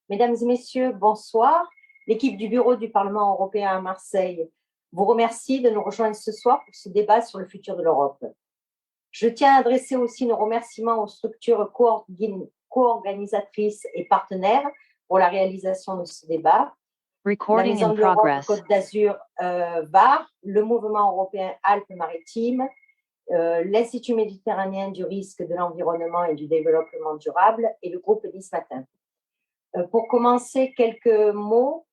Mesdames et messieurs, bonsoir. L'équipe du Bureau du Parlement européen à Marseille vous remercie de nous rejoindre ce soir pour ce débat sur le futur de l'Europe. Je tiens à adresser aussi nos remerciements aux structures co-organisatrices et partenaires pour la réalisation de ce débat. La Maison de l'Europe Côte d'Azur VAR, le Mouvement européen Alpes-Maritimes, l'Institut méditerranéen du risque de l'environnement et du développement durable et le groupe Nice Matin. Pour commencer, quelques mots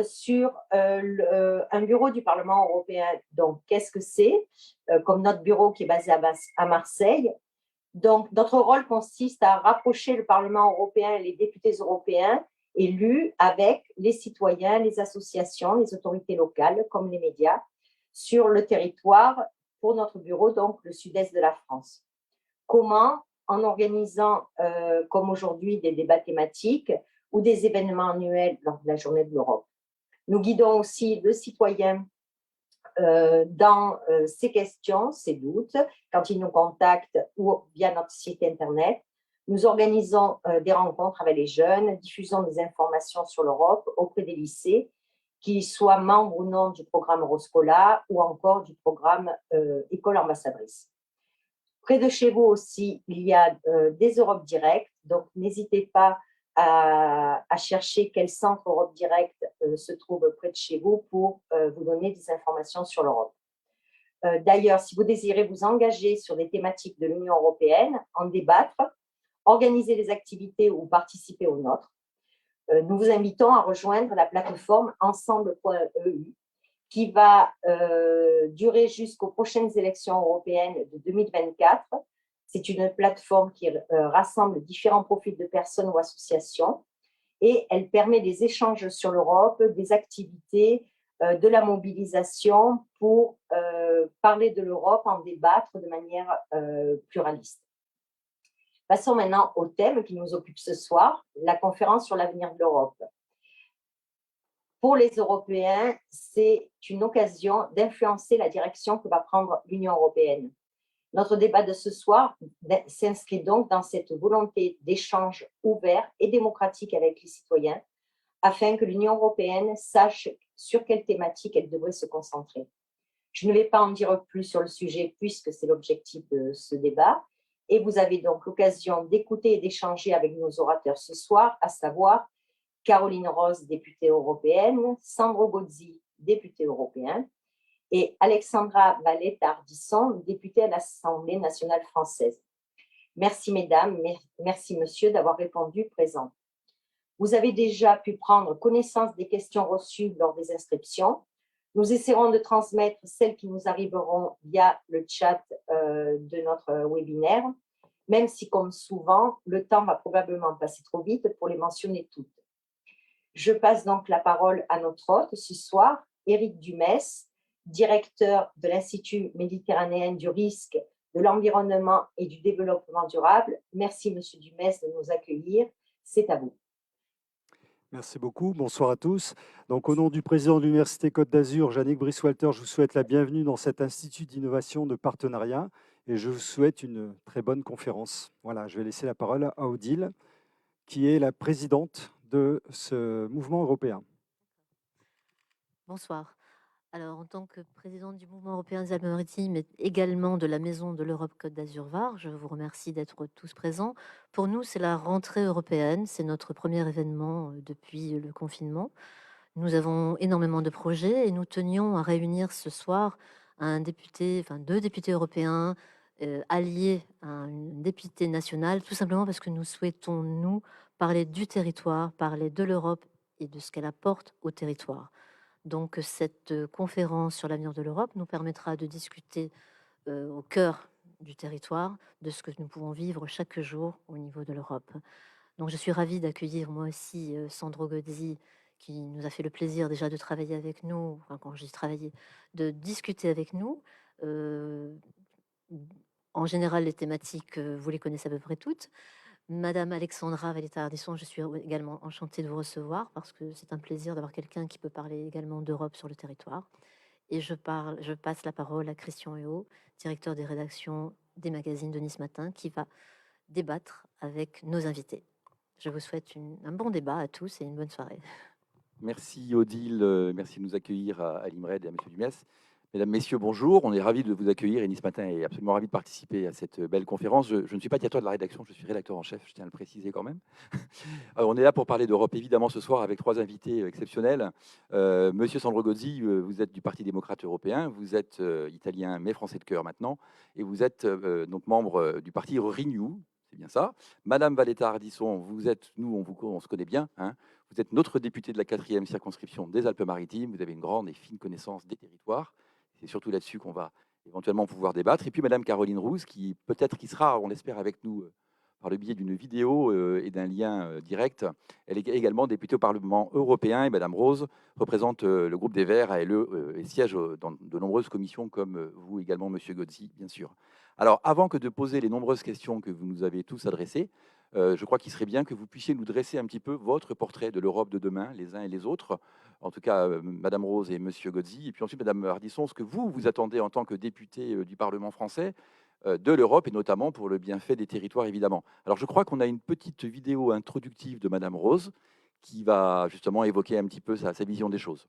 sur un bureau du Parlement européen. Donc, qu'est-ce que c'est? Comme notre bureau qui est basé à Marseille. Donc, notre rôle consiste à rapprocher le Parlement européen et les députés européens élus avec les citoyens, les associations, les autorités locales, comme les médias, sur le territoire pour notre bureau, donc le sud-est de la France. Comment? En organisant, comme aujourd'hui, des débats thématiques ou des événements annuels lors de la Journée de l'Europe. Nous guidons aussi le citoyen dans ses questions, ses doutes, quand il nous contacte ou via notre site Internet. Nous organisons des rencontres avec les jeunes, diffusons des informations sur l'Europe auprès des lycées, qu'ils soient membres ou non du programme Euroscola ou encore du programme École ambassadrice. Près de chez vous aussi, il y a des Europe Direct, donc n'hésitez pas à chercher quel centre Europe Direct se trouve près de chez vous pour vous donner des informations sur l'Europe. D'ailleurs, si vous désirez vous engager sur des thématiques de l'Union européenne, en débattre, organiser des activités ou participer aux nôtres, nous vous invitons à rejoindre la plateforme ensemble.eu qui va durer jusqu'aux prochaines élections européennes de 2024. C'est une plateforme qui rassemble différents profils de personnes ou associations et elle permet des échanges sur l'Europe, des activités, de la mobilisation pour parler de l'Europe, en débattre de manière pluraliste. Passons maintenant au thème qui nous occupe ce soir, la conférence sur l'avenir de l'Europe. Pour les Européens, c'est une occasion d'influencer la direction que va prendre l'Union européenne. Notre débat de ce soir s'inscrit donc dans cette volonté d'échange ouvert et démocratique avec les citoyens afin que l'Union européenne sache sur quelle thématique elle devrait se concentrer. Je ne vais pas en dire plus sur le sujet puisque c'est l'objectif de ce débat et vous avez donc l'occasion d'écouter et d'échanger avec nos orateurs ce soir, à savoir Caroline Rose, députée européenne, Sandro Gozzi, député européen, et Alexandra Valletta-Ardisson, députée à l'Assemblée nationale française. Merci mesdames, merci monsieur d'avoir répondu présent. Vous avez déjà pu prendre connaissance des questions reçues lors des inscriptions. Nous essaierons de transmettre celles qui nous arriveront via le chat de notre webinaire, même si, comme souvent, le temps va probablement passer trop vite pour les mentionner toutes. Je passe donc la parole à notre hôte ce soir, Éric Dumès, directeur de l'Institut méditerranéen du risque, de l'environnement et du développement durable. Merci, Monsieur Dumès, de nous accueillir. C'est à vous. Merci beaucoup. Bonsoir à tous. Donc, au nom du président de l'Université Côte d'Azur, Yannick Brice-Walter, je vous souhaite la bienvenue dans cet institut d'innovation de partenariat et je vous souhaite une très bonne conférence. Voilà, je vais laisser la parole à Odile, qui est la présidente de ce mouvement européen. Bonsoir. Alors, en tant que présidente du mouvement européen des Alpes-Maritimes et également de la Maison de l'Europe Côte d'Azur-Var, je vous remercie d'être tous présents. Pour nous, c'est la rentrée européenne, c'est notre premier événement depuis le confinement. Nous avons énormément de projets et nous tenions à réunir ce soir deux députés européens alliés à une députée nationale, tout simplement parce que nous souhaitons, nous, parler du territoire, parler de l'Europe et de ce qu'elle apporte au territoire. Donc cette conférence sur l'avenir de l'Europe nous permettra de discuter au cœur du territoire de ce que nous pouvons vivre chaque jour au niveau de l'Europe. Donc je suis ravie d'accueillir moi aussi Sandro Gozzi, qui nous a fait le plaisir déjà de travailler avec nous, enfin, quand j'ai travaillé, de discuter avec nous. En général, les thématiques, vous les connaissez à peu près toutes. Madame Alexandra Valletta-Ardisson, je suis également enchantée de vous recevoir parce que c'est un plaisir d'avoir quelqu'un qui peut parler également d'Europe sur le territoire. Et je passe la parole à Christian Héot, directeur des rédactions des magazines de Nice Matin, qui va débattre avec nos invités. Je vous souhaite un bon débat à tous et une bonne soirée. Merci Odile, merci de nous accueillir à l'IMRED et à M. Dumès. Mesdames, Messieurs, bonjour. On est ravis de vous accueillir. Et Nice Matin est absolument ravi de participer à cette belle conférence. Je ne suis pas directeur de la rédaction, je suis rédacteur en chef, je tiens à le préciser quand même. On est là pour parler d'Europe, évidemment, ce soir avec trois invités exceptionnels. Monsieur Sandro Gozzi, vous êtes du Parti démocrate européen, vous êtes italien mais français de cœur maintenant, et vous êtes donc membre du parti Renew, c'est bien ça. Madame Valletta Ardisson, vous êtes, nous on se connaît bien, hein. Vous êtes notre député de la 4e circonscription des Alpes-Maritimes, vous avez une grande et fine connaissance des territoires. C'est surtout là-dessus qu'on va éventuellement pouvoir débattre. Et puis Madame Caroline Rouse, qui peut-être qui sera, on l'espère, avec nous par le biais d'une vidéo et d'un lien direct. Elle est également députée au Parlement européen et Madame Rose représente le groupe des Verts ALE et siège dans de nombreuses commissions comme vous également, Monsieur Gozzi, bien sûr. Alors, avant que de poser les nombreuses questions que vous nous avez tous adressées, je crois qu'il serait bien que vous puissiez nous dresser un petit peu votre portrait de l'Europe de demain, les uns et les autres. En tout cas, Madame Rose et Monsieur Gozzi. Et puis ensuite, Madame Ardisson, ce que vous attendez en tant que député du Parlement français de l'Europe, et notamment pour le bienfait des territoires, évidemment. Alors, je crois qu'on a une petite vidéo introductive de Madame Rose qui va justement évoquer un petit peu sa vision des choses.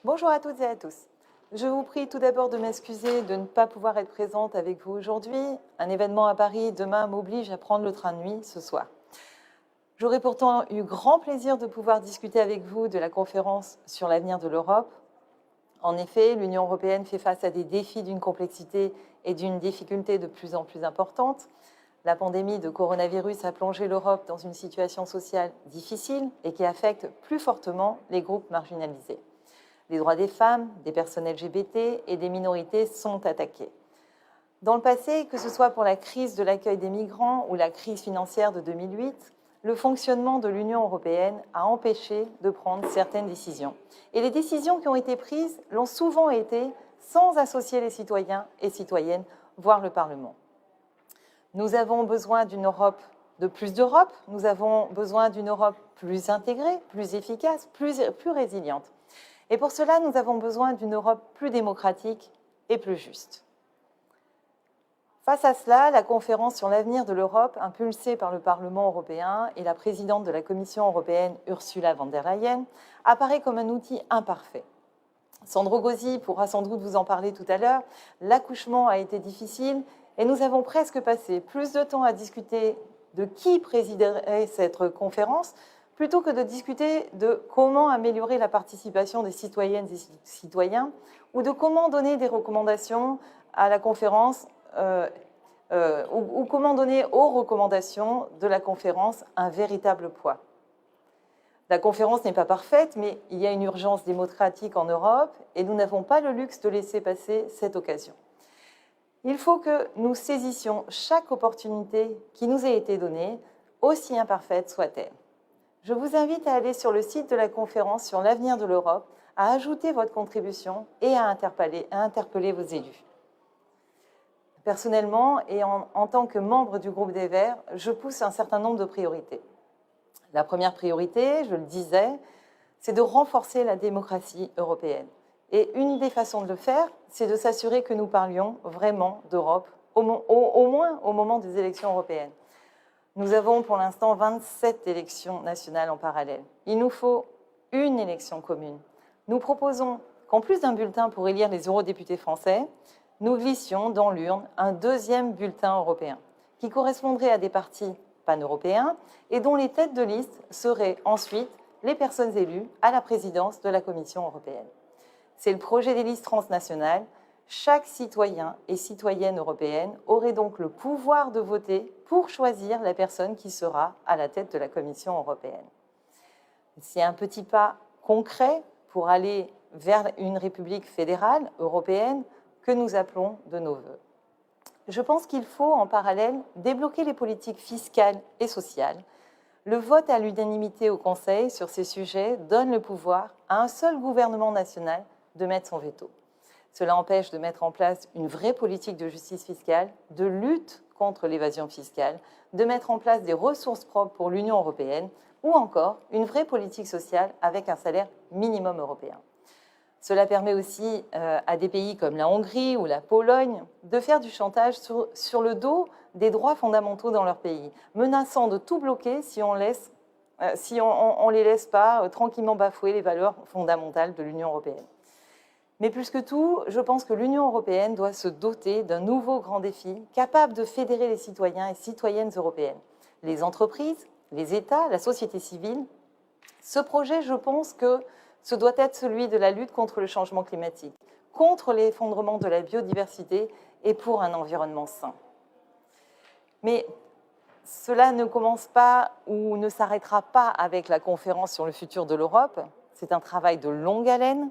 Bonjour à toutes et à tous. Je vous prie tout d'abord de m'excuser de ne pas pouvoir être présente avec vous aujourd'hui. Un événement à Paris demain m'oblige à prendre le train de nuit ce soir. J'aurais pourtant eu grand plaisir de pouvoir discuter avec vous de la conférence sur l'avenir de l'Europe. En effet, l'Union européenne fait face à des défis d'une complexité et d'une difficulté de plus en plus importantes. La pandémie de coronavirus a plongé l'Europe dans une situation sociale difficile et qui affecte plus fortement les groupes marginalisés. Les droits des femmes, des personnes LGBT et des minorités sont attaqués. Dans le passé, que ce soit pour la crise de l'accueil des migrants ou la crise financière de 2008, le fonctionnement de l'Union européenne a empêché de prendre certaines décisions. Et les décisions qui ont été prises l'ont souvent été sans associer les citoyens et citoyennes, voire le Parlement. Nous avons besoin d'une Europe de plus d'Europe, nous avons besoin d'une Europe plus intégrée, plus efficace, plus résiliente. Et pour cela, nous avons besoin d'une Europe plus démocratique et plus juste. Face à cela, la conférence sur l'avenir de l'Europe, impulsée par le Parlement européen et la présidente de la Commission européenne, Ursula von der Leyen, apparaît comme un outil imparfait. Sandro Gozzi pourra sans doute vous en parler tout à l'heure. L'accouchement a été difficile et nous avons presque passé plus de temps à discuter de qui présiderait cette conférence plutôt que de discuter de comment améliorer la participation des citoyennes et citoyens ou de comment donner des recommandations à la conférence ou comment donner aux recommandations de la conférence un véritable poids. La conférence n'est pas parfaite, mais il y a une urgence démocratique en Europe et nous n'avons pas le luxe de laisser passer cette occasion. Il faut que nous saisissions chaque opportunité qui nous ait été donnée, aussi imparfaite soit-elle. Je vous invite à aller sur le site de la conférence sur l'avenir de l'Europe, à ajouter votre contribution et à interpeller vos élus. Personnellement, et en tant que membre du groupe des Verts, je pousse un certain nombre de priorités. La première priorité, je le disais, c'est de renforcer la démocratie européenne. Et une des façons de le faire, c'est de s'assurer que nous parlions vraiment d'Europe, au moins au moment des élections européennes. Nous avons pour l'instant 27 élections nationales en parallèle. Il nous faut une élection commune. Nous proposons qu'en plus d'un bulletin pour élire les eurodéputés français, nous glissions dans l'urne un deuxième bulletin européen qui correspondrait à des partis pan-européens et dont les têtes de liste seraient ensuite les personnes élues à la présidence de la Commission européenne. C'est le projet des listes transnationales. Chaque citoyen et citoyenne européenne aurait donc le pouvoir de voter pour choisir la personne qui sera à la tête de la Commission européenne. C'est un petit pas concret pour aller vers une république fédérale européenne que nous appelons de nos vœux. Je pense qu'il faut en parallèle débloquer les politiques fiscales et sociales. Le vote à l'unanimité au Conseil sur ces sujets donne le pouvoir à un seul gouvernement national de mettre son veto. Cela empêche de mettre en place une vraie politique de justice fiscale, de lutte contre l'évasion fiscale, de mettre en place des ressources propres pour l'Union européenne ou encore une vraie politique sociale avec un salaire minimum européen. Cela permet aussi à des pays comme la Hongrie ou la Pologne de faire du chantage sur le dos des droits fondamentaux dans leur pays, menaçant de tout bloquer si on les laisse pas tranquillement bafouer les valeurs fondamentales de l'Union européenne. Mais plus que tout, je pense que l'Union européenne doit se doter d'un nouveau grand défi capable de fédérer les citoyens et citoyennes européennes, les entreprises, les États, la société civile. Ce projet, je pense que ce doit être celui de la lutte contre le changement climatique, contre l'effondrement de la biodiversité et pour un environnement sain. Mais cela ne commence pas ou ne s'arrêtera pas avec la conférence sur le futur de l'Europe. C'est un travail de longue haleine.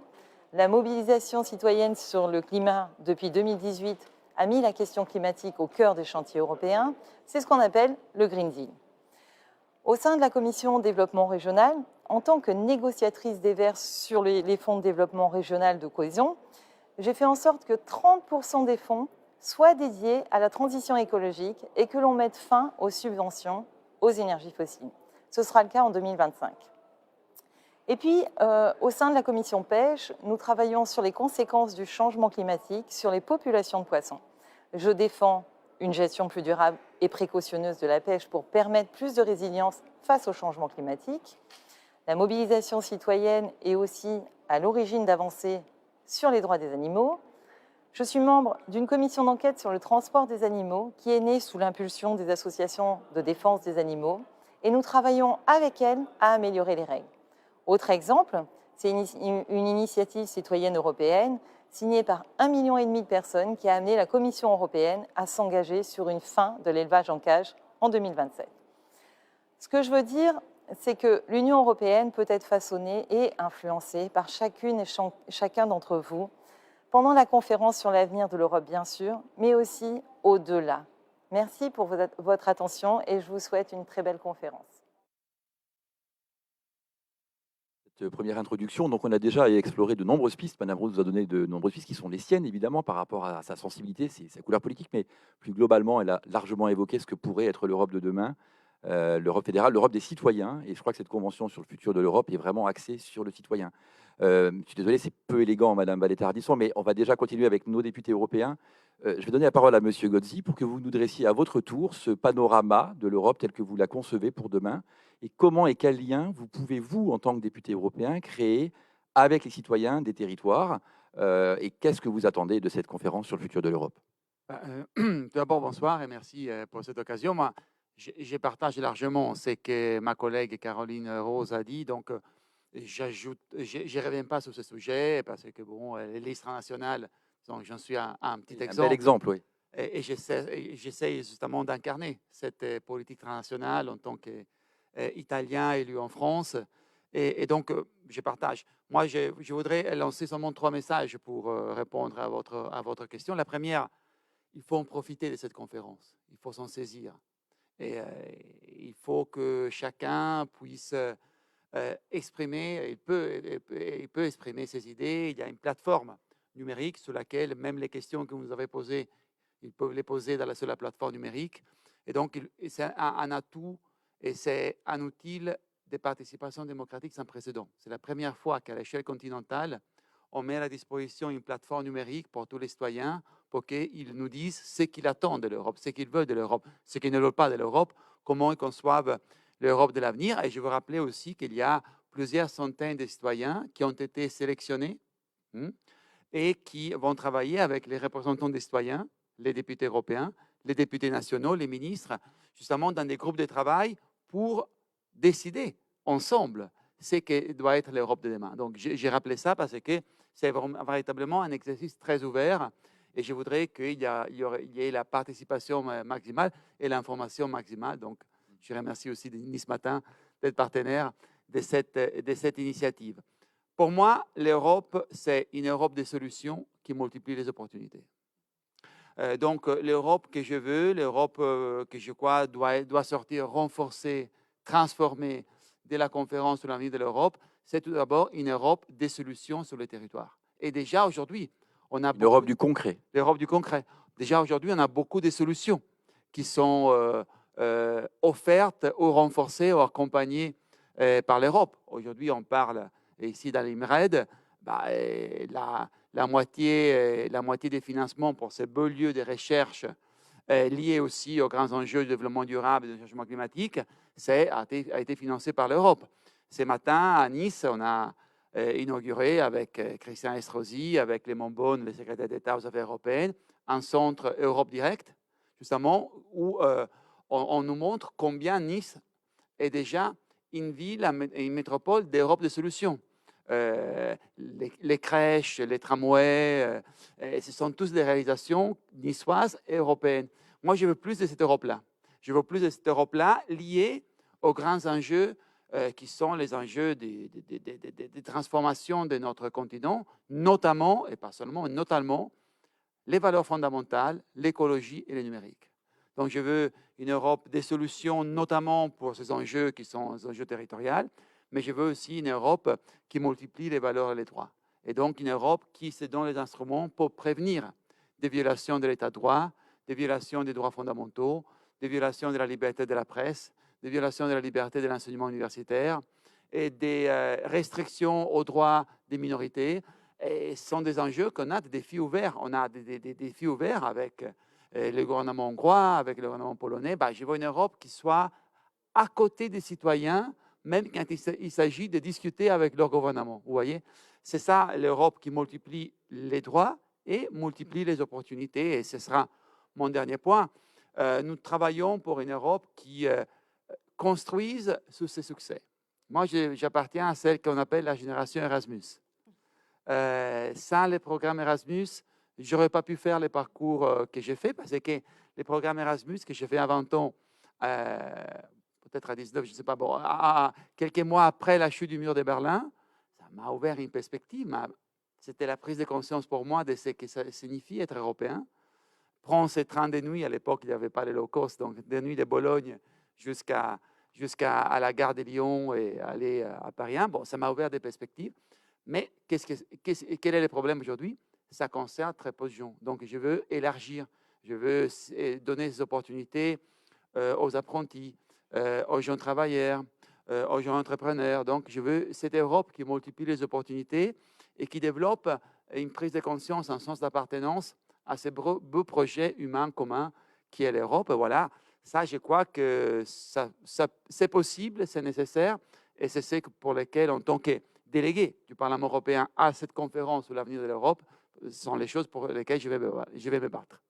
La mobilisation citoyenne sur le climat depuis 2018 a mis la question climatique au cœur des chantiers européens. C'est ce qu'on appelle le Green Deal. Au sein de la Commission développement régional, en tant que négociatrice des Verts sur les fonds de développement régional de cohésion, j'ai fait en sorte que 30% des fonds soient dédiés à la transition écologique et que l'on mette fin aux subventions aux énergies fossiles. Ce sera le cas en 2025. Et puis, au sein de la commission pêche, nous travaillons sur les conséquences du changement climatique sur les populations de poissons. Je défends une gestion plus durable et précautionneuse de la pêche pour permettre plus de résilience face au changement climatique. La mobilisation citoyenne est aussi à l'origine d'avancées sur les droits des animaux. Je suis membre d'une commission d'enquête sur le transport des animaux qui est née sous l'impulsion des associations de défense des animaux et nous travaillons avec elles à améliorer les règles. Autre exemple, c'est une initiative citoyenne européenne signée par 1,5 million de personnes qui a amené la Commission européenne à s'engager sur une fin de l'élevage en cage en 2027. Ce que je veux dire, c'est que l'Union européenne peut être façonnée et influencée par chacune et chacun d'entre vous pendant la conférence sur l'avenir de l'Europe, bien sûr, mais aussi au-delà. Merci pour votre attention et je vous souhaite une très belle conférence. Première introduction, donc on a déjà exploré de nombreuses pistes. Madame Rose nous a donné de nombreuses pistes qui sont les siennes, évidemment, par rapport à sa sensibilité, sa couleur politique, mais plus globalement, elle a largement évoqué ce que pourrait être l'Europe de demain, l'Europe fédérale, l'Europe des citoyens. Et je crois que cette convention sur le futur de l'Europe est vraiment axée sur le citoyen. Je suis désolé, c'est peu élégant, Madame Vallet-Ardisson, mais on va déjà continuer avec nos députés européens. Je vais donner la parole à Monsieur Gozzi pour que vous nous dressiez à votre tour ce panorama de l'Europe tel que vous la concevez pour demain. Et comment et quel lien vous pouvez, vous, en tant que député européen, créer avec les citoyens des territoires et qu'est-ce que vous attendez de cette conférence sur le futur de l'Europe? Tout d'abord, bonsoir et merci pour cette occasion. Moi, je partage largement ce que ma collègue Caroline Rose a dit, donc je ne reviens pas sur ce sujet parce que, bon, les listes nationales, donc j'en suis un petit exemple. Un bel exemple, oui. Et j'essaie justement d'incarner cette politique transnationale en tant qu'Italien élu en France. Et donc, je partage. Moi, je voudrais lancer seulement 3 messages pour répondre à votre question. La première, il faut en profiter de cette conférence. Il faut s'en saisir. Et il faut que chacun puisse exprimer, il peut exprimer ses idées. Il y a une plateforme numérique sur laquelle même les questions que vous nous avez posées, ils peuvent les poser sur la plateforme numérique. Et donc, c'est un atout et c'est un outil de participation démocratique sans précédent. C'est la première fois qu'à l'échelle continentale, on met à la disposition une plateforme numérique pour tous les citoyens pour qu'ils nous disent ce qu'ils attendent de l'Europe, ce qu'ils veulent de l'Europe, ce qu'ils ne veulent pas de l'Europe, comment ils conçoivent l'Europe de l'avenir. Et je veux rappeler aussi qu'il y a plusieurs centaines de citoyens qui ont été sélectionnés et qui vont travailler avec les représentants des citoyens, les députés européens, les députés nationaux, les ministres, justement dans des groupes de travail pour décider ensemble ce que doit être l'Europe de demain. Donc, j'ai rappelé ça parce que c'est véritablement un exercice très ouvert et je voudrais qu'il y ait la participation maximale et l'information maximale. Donc, je remercie aussi Nice Matin d'être partenaire de cette initiative. Pour moi, l'Europe, c'est une Europe des solutions qui multiplie les opportunités. Donc, l'Europe que je veux, l'Europe que je crois doit sortir renforcée, transformée de la conférence sur l'avenir de l'Europe, c'est tout d'abord une Europe des solutions sur le territoire. Et déjà aujourd'hui, on a l'Europe du concret. L'Europe du concret. Déjà aujourd'hui, on a beaucoup de solutions qui sont offertes ou renforcées ou accompagnées par l'Europe. Aujourd'hui, on parle ici dans l'IMRED, la moitié des financements pour ces beaux lieux de recherche lié aussi aux grands enjeux du développement durable et du changement climatique, a été financé par l'Europe. Ce matin, à Nice, on a inauguré avec Christian Estrosi, avec Clément Beaune, le secrétaire d'État aux Affaires européennes, un centre Europe Direct, justement, où on nous montre combien Nice est déjà une ville, une métropole d'Europe de solutions. Les crèches, les tramways, ce sont tous des réalisations niçoises et européennes. Moi, je veux plus de cette Europe-là. Je veux plus de cette Europe-là liée aux grands enjeux qui sont les enjeux des transformations de notre continent, notamment, et pas seulement, mais notamment, les valeurs fondamentales, l'écologie et le numérique. Donc, je veux une Europe des solutions, notamment pour ces enjeux qui sont des enjeux territoriaux, mais je veux aussi une Europe qui multiplie les valeurs et les droits. Et donc, une Europe qui se donne les instruments pour prévenir des violations de l'État de droit, des violations des droits fondamentaux, des violations de la liberté de la presse, des violations de la liberté de l'enseignement universitaire et des restrictions aux droits des minorités. Et ce sont des enjeux qu'on a des défis ouverts. On a des défis ouverts avec le gouvernement hongrois, avec le gouvernement polonais. Je veux une Europe qui soit à côté des citoyens, même quand il s'agit de discuter avec leur gouvernement. Vous voyez, c'est ça l'Europe qui multiplie les droits et multiplie les opportunités. Et ce sera mon dernier point. Nous travaillons pour une Europe qui construise sur ses succès. Moi, j'appartiens à celle qu'on appelle la génération Erasmus. Sans les programmes Erasmus, je n'aurais pas pu faire les parcours que j'ai fait, parce que les programmes Erasmus que j'ai fait à 20 ans, peut-être à 19, je ne sais pas, bon, quelques mois après la chute du mur de Berlin, ça m'a ouvert une perspective. C'était la prise de conscience pour moi de ce que ça signifie être européen. Prendre ces trains de nuit, à l'époque, il n'y avait pas les low cost, donc des nuits de Bologne jusqu'à la gare de Lyon et aller à Paris. Bon, ça m'a ouvert des perspectives. Mais quel est le problème aujourd'hui? Ça concerne très peu de gens. Donc, je veux élargir, je veux donner des opportunités aux apprentis, aux jeunes travailleurs, aux jeunes entrepreneurs. Donc, je veux cette Europe qui multiplie les opportunités et qui développe une prise de conscience, un sens d'appartenance à ce beau projet humain commun qui est l'Europe. Voilà, ça, je crois que c'est possible, c'est nécessaire, et c'est ce pour lequel, en tant que délégué du Parlement européen à cette conférence sur l'avenir de l'Europe, sont les choses pour lesquelles je vais me battre.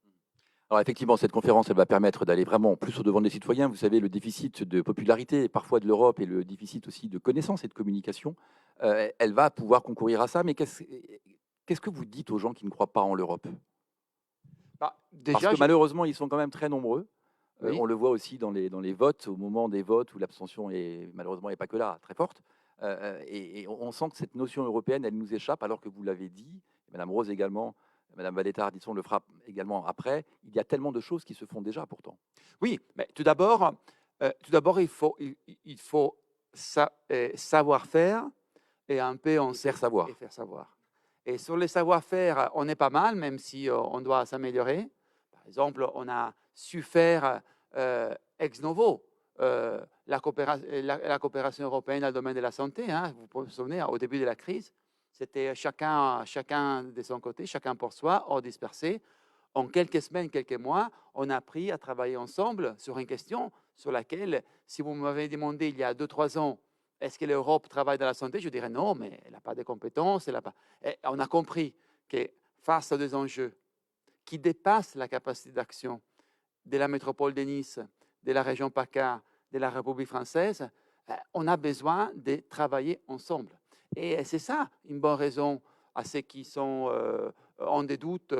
Alors effectivement, cette conférence, elle va permettre d'aller vraiment plus au-devant des citoyens. Vous savez, le déficit de popularité parfois de l'Europe et le déficit aussi de connaissances et de communication, elle va pouvoir concourir à ça. Mais qu'est-ce que vous dites aux gens qui ne croient pas en l'Europe? Parce que malheureusement, ils sont quand même très nombreux. Oui. On le voit aussi dans les votes, au moment des votes où l'abstention est malheureusement, et pas que là, très forte. Et on sent que cette notion européenne, elle nous échappe, alors que vous l'avez dit, Madame Rose également, Madame Valetta-Ardisson le fera également après. Il y a tellement de choses qui se font déjà pourtant. Oui, mais tout d'abord, il faut savoir faire et un peu en faire savoir. Et sur les savoir-faire, on est pas mal, même si on doit s'améliorer. Par exemple, on a su faire ex novo la coopération européenne dans le domaine de la santé. Hein. Vous vous souvenez, au début de la crise, c'était chacun de son côté, chacun pour soi, hors dispersé. En quelques semaines, quelques mois, on a appris à travailler ensemble sur une question sur laquelle, si vous m'avez demandé il y a 2-3 ans, est-ce que l'Europe travaille dans la santé? Je dirais non, mais elle n'a pas de compétences. Et on a compris que face à des enjeux qui dépassent la capacité d'action de la métropole de Nice, de la région PACA, de la République française, on a besoin de travailler ensemble. Et c'est ça une bonne raison à ceux qui ont des doutes,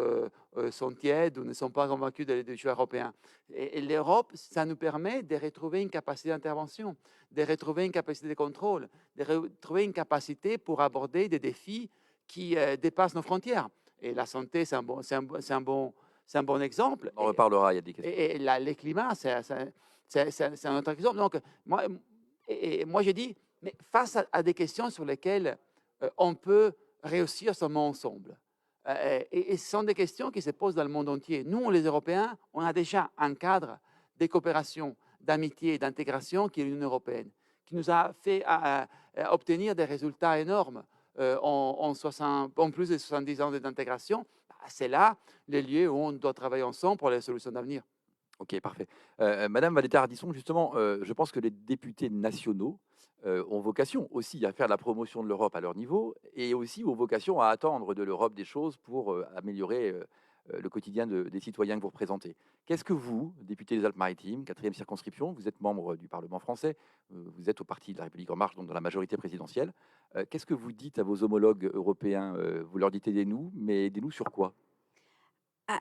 sont tièdes ou ne sont pas convaincus des jeux européens. Et l'Europe, ça nous permet de retrouver une capacité d'intervention, de retrouver une capacité de contrôle, de retrouver une capacité pour aborder des défis qui dépassent nos frontières. Et la santé, c'est un bon exemple. On reparlera, il y a des questions. Et les climats, c'est un autre exemple. Donc, moi, je dis, mais face à des questions sur lesquelles on peut réussir seulement ensemble. Et ce sont des questions qui se posent dans le monde entier. Nous, les Européens, on a déjà un cadre de coopération, d'amitié et d'intégration qui est l'Union européenne, qui nous a fait obtenir des résultats énormes en plus de 70 ans d'intégration. C'est là les lieux où on doit travailler ensemble pour les solutions d'avenir. Ok, parfait. Madame Valétard-Ardisson, justement, je pense que les députés nationaux ont vocation aussi à faire la promotion de l'Europe à leur niveau et aussi ont vocation à attendre de l'Europe des choses pour améliorer le quotidien des citoyens que vous représentez. Qu'est-ce que vous, député des Alpes-Maritimes, 4e circonscription, vous êtes membre du Parlement français, vous êtes au parti de la République En Marche, donc dans la majorité présidentielle, qu'est-ce que vous dites à vos homologues européens? Vous leur dites aidez-nous, mais aidez-nous sur quoi?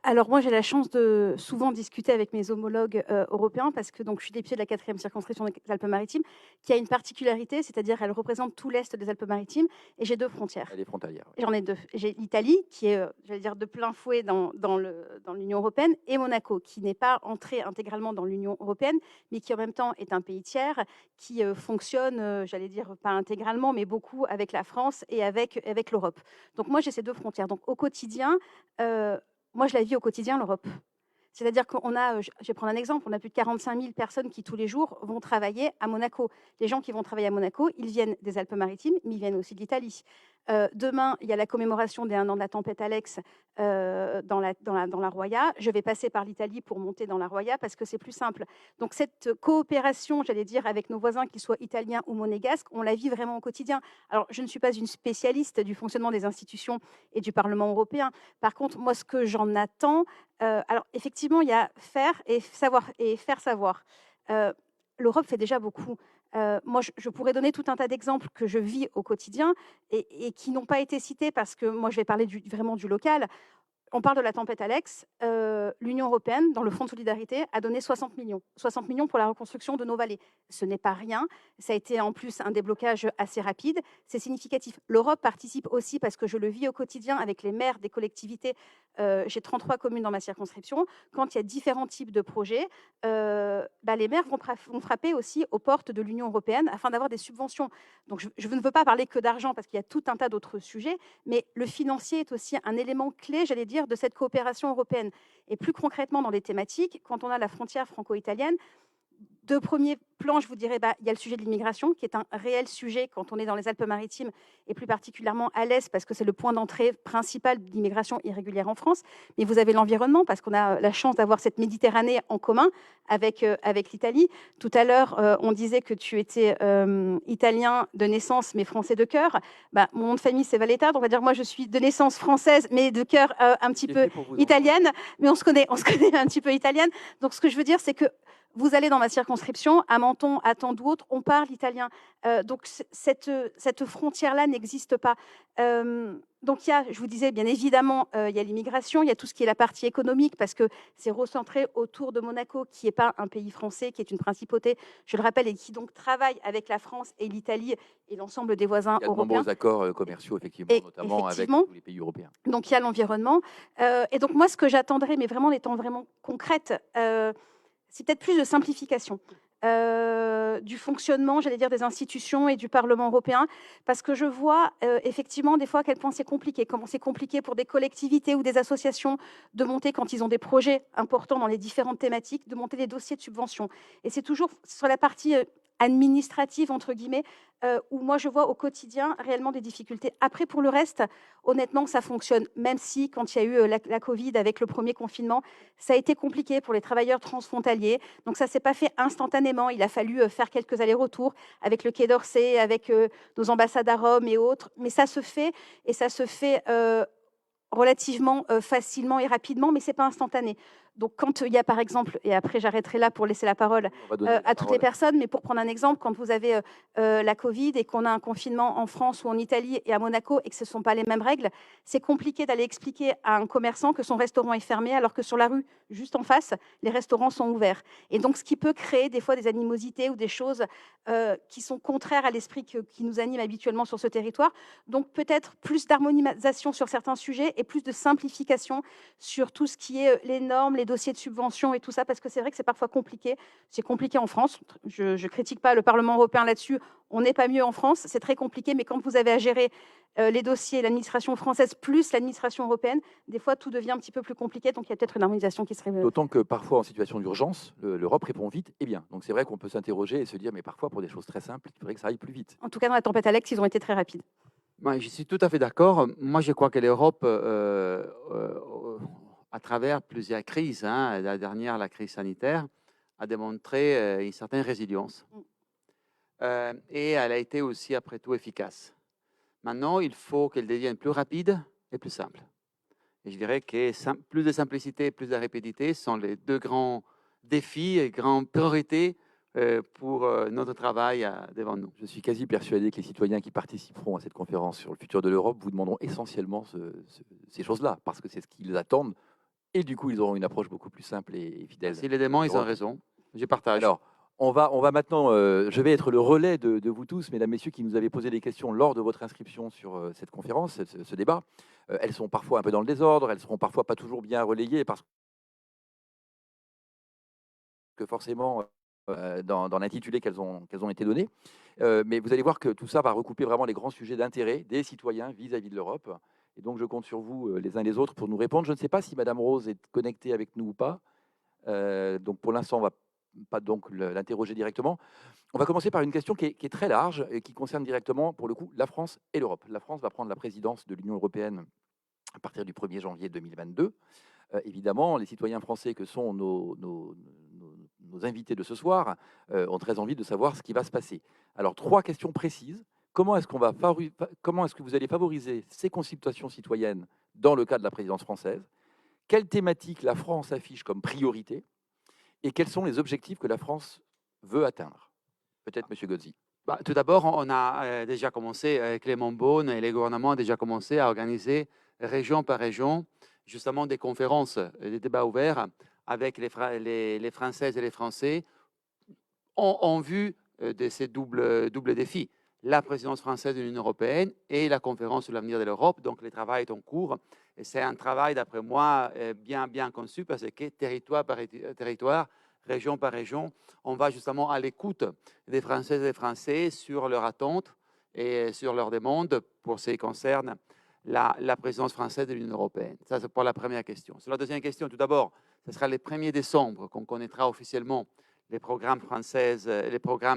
Alors moi, j'ai la chance de souvent discuter avec mes homologues, européens parce que donc je suis députée de la 4e circonscription des Alpes-Maritimes, qui a une particularité, c'est-à-dire elle représente tout l'est des Alpes-Maritimes et j'ai 2 frontières. Elle est frontalière. Ouais. J'en ai 2. J'ai l'Italie qui est, j'allais dire de plein fouet dans l'Union européenne et Monaco qui n'est pas entré intégralement dans l'Union européenne, mais qui en même temps est un pays tiers qui, fonctionne, j'allais dire pas intégralement, mais beaucoup avec la France et avec l'Europe. Donc moi, j'ai ces 2 frontières. Donc au quotidien, moi je la vis au quotidien l'Europe. C'est-à-dire qu'on a, je vais prendre un exemple, on a plus de 45 000 personnes qui tous les jours vont travailler à Monaco. Les gens qui vont travailler à Monaco, ils viennent des Alpes-Maritimes, mais ils viennent aussi de l'Italie. Demain, il y a la commémoration des 1 an de la tempête Alex dans la Roya. Je vais passer par l'Italie pour monter dans la Roya parce que c'est plus simple. Donc cette coopération, j'allais dire, avec nos voisins, qu'ils soient italiens ou monégasques, on la vit vraiment au quotidien. Alors, je ne suis pas une spécialiste du fonctionnement des institutions et du Parlement européen. Par contre, moi, ce que j'en attends, alors effectivement, il y a faire et faire savoir. L'Europe fait déjà beaucoup. Moi, je pourrais donner tout un tas d'exemples que je vis au quotidien et qui n'ont pas été cités parce que moi, je vais parler vraiment du local. On parle de la tempête Alex. L'Union européenne, dans le Fonds de solidarité, a donné 60 millions. 60 millions pour la reconstruction de nos vallées. Ce n'est pas rien. Ça a été en plus un déblocage assez rapide. C'est significatif. L'Europe participe aussi parce que je le vis au quotidien avec les maires des collectivités. J'ai 33 communes dans ma circonscription. Quand il y a différents types de projets, les maires vont frapper aussi aux portes de l'Union européenne afin d'avoir des subventions. Donc je ne veux pas parler que d'argent parce qu'il y a tout un tas d'autres sujets, mais le financier est aussi un élément clé, j'allais dire, de cette coopération européenne. Et plus concrètement, dans les thématiques, quand on a la frontière franco-italienne, de premier plan, je vous dirais, il y a le sujet de l'immigration, qui est un réel sujet quand on est dans les Alpes-Maritimes, et plus particulièrement à l'Est, parce que c'est le point d'entrée principal d'immigration irrégulière en France. Mais vous avez l'environnement, parce qu'on a la chance d'avoir cette Méditerranée en commun avec l'Italie. Tout à l'heure, on disait que tu étais italien de naissance, mais français de cœur. Mon nom de famille, c'est Valétard. On va dire moi, je suis de naissance française, mais de cœur un petit peu italienne. Mais on se connaît un petit peu italienne. Donc, ce que je veux dire, c'est que vous allez dans ma circonscription, à Menton, à tant d'autres, on parle italien. Donc, cette frontière-là n'existe pas. Donc, il y a, je vous disais, bien évidemment, il y a l'immigration, il y a tout ce qui est la partie économique, parce que c'est recentré autour de Monaco, qui n'est pas un pays français, qui est une principauté, je le rappelle, et qui donc travaille avec la France et l'Italie et l'ensemble des voisins européens. Il y a de nombreux accords commerciaux, effectivement, notamment avec tous les pays européens. Donc, il y a l'environnement. Et donc, moi, ce que j'attendrais, mais vraiment en étant vraiment concrète, c'est peut-être plus de simplification du fonctionnement, j'allais dire, des institutions et du Parlement européen, parce que je vois effectivement des fois à quel point c'est compliqué, comment c'est compliqué pour des collectivités ou des associations de monter, quand ils ont des projets importants dans les différentes thématiques, de monter des dossiers de subvention. Et c'est toujours sur la partie administrative, entre guillemets, où moi je vois au quotidien réellement des difficultés. Après, pour le reste, honnêtement, ça fonctionne, même si quand il y a eu la Covid avec le premier confinement, ça a été compliqué pour les travailleurs transfrontaliers. Donc ça ne s'est pas fait instantanément. Il a fallu faire quelques allers-retours avec le Quai d'Orsay, avec nos ambassades à Rome et autres. Mais ça se fait, et ça se fait relativement facilement et rapidement, mais ce n'est pas instantané. Donc, quand il y a, par exemple, et après j'arrêterai là pour laisser la parole à toutes les personnes, mais pour prendre un exemple, quand vous avez la Covid et qu'on a un confinement en France ou en Italie et à Monaco et que ce ne sont pas les mêmes règles, c'est compliqué d'aller expliquer à un commerçant que son restaurant est fermé alors que sur la rue, juste en face, les restaurants sont ouverts. Et donc, ce qui peut créer des fois des animosités ou des choses qui sont contraires à l'esprit qui nous anime habituellement sur ce territoire. Donc, peut-être plus d'harmonisation sur certains sujets et plus de simplification sur tout ce qui est les normes, les dossiers de subvention et tout ça, parce que c'est vrai que c'est parfois compliqué. C'est compliqué en France. Je ne critique pas le Parlement européen là-dessus. On n'est pas mieux en France. C'est très compliqué, mais quand vous avez à gérer les dossiers, l'administration française plus l'administration européenne, des fois, tout devient un petit peu plus compliqué. Donc, il y a peut-être une harmonisation qui serait... D'autant que parfois, en situation d'urgence, l'Europe répond vite et bien. Donc, c'est vrai qu'on peut s'interroger et se dire, mais parfois, pour des choses très simples, il faudrait que ça aille plus vite. En tout cas, dans la tempête Alex, ils ont été très rapides. Je suis tout à fait d'accord. Moi, je crois que l'Europe à travers plusieurs crises, hein, la dernière, la crise sanitaire, a démontré une certaine résilience. Et elle a été aussi, après tout, efficace. Maintenant, il faut qu'elle devienne plus rapide et plus simple. Et je dirais que plus de simplicité et plus de rapidité sont les deux grands défis et grandes priorités pour notre travail devant nous. Je suis quasi persuadé que les citoyens qui participeront à cette conférence sur le futur de l'Europe vous demanderont essentiellement ces choses-là, parce que c'est ce qu'ils attendent, et du coup, ils auront une approche beaucoup plus simple et fidèle. Si les démons, ils ont raison. Je partage. Alors, on va maintenant, je vais être le relais de vous tous, mesdames, messieurs, qui nous avez posé des questions lors de votre inscription sur cette conférence, ce débat. Elles sont parfois un peu dans le désordre, elles seront parfois pas toujours bien relayées, parce que forcément, dans l'intitulé qu'elles ont été données. Mais vous allez voir que tout ça va recouper vraiment les grands sujets d'intérêt des citoyens vis-à-vis de l'Europe. Et donc, je compte sur vous, les uns les autres, pour nous répondre. Je ne sais pas si Madame Rose est connectée avec nous ou pas. Donc, pour l'instant, on ne va pas donc l'interroger directement. On va commencer par une question qui est très large et qui concerne directement, pour le coup, la France et l'Europe. La France va prendre la présidence de l'Union européenne à partir du 1er janvier 2022. Évidemment, les citoyens français que sont nos invités de ce soir ont très envie de savoir ce qui va se passer. Alors, 3 questions précises. Comment est-ce que vous allez favoriser ces consultations citoyennes dans le cadre de la présidence française? Quelle thématique la France affiche comme priorité? Et quels sont les objectifs que la France veut atteindre? Peut-être M. Gozzi. Tout d'abord, on a déjà commencé, Clément Beaune et les gouvernements ont déjà commencé à organiser région par région, justement des conférences, des débats ouverts avec les Françaises et les Français en vue de ces doubles défis. La présidence française de l'Union européenne et la conférence sur l'avenir de l'Europe. Donc, le travail est en cours. Et c'est un travail, d'après moi, bien conçu parce que territoire par territoire, région par région, on va justement à l'écoute des Françaises et des Français sur leurs attentes et sur leurs demandes pour ce qui concerne la présidence française de l'Union européenne. Ça, c'est pour la première question. Sur la deuxième question, tout d'abord, ce sera le 1er décembre qu'on connaîtra officiellement les programmes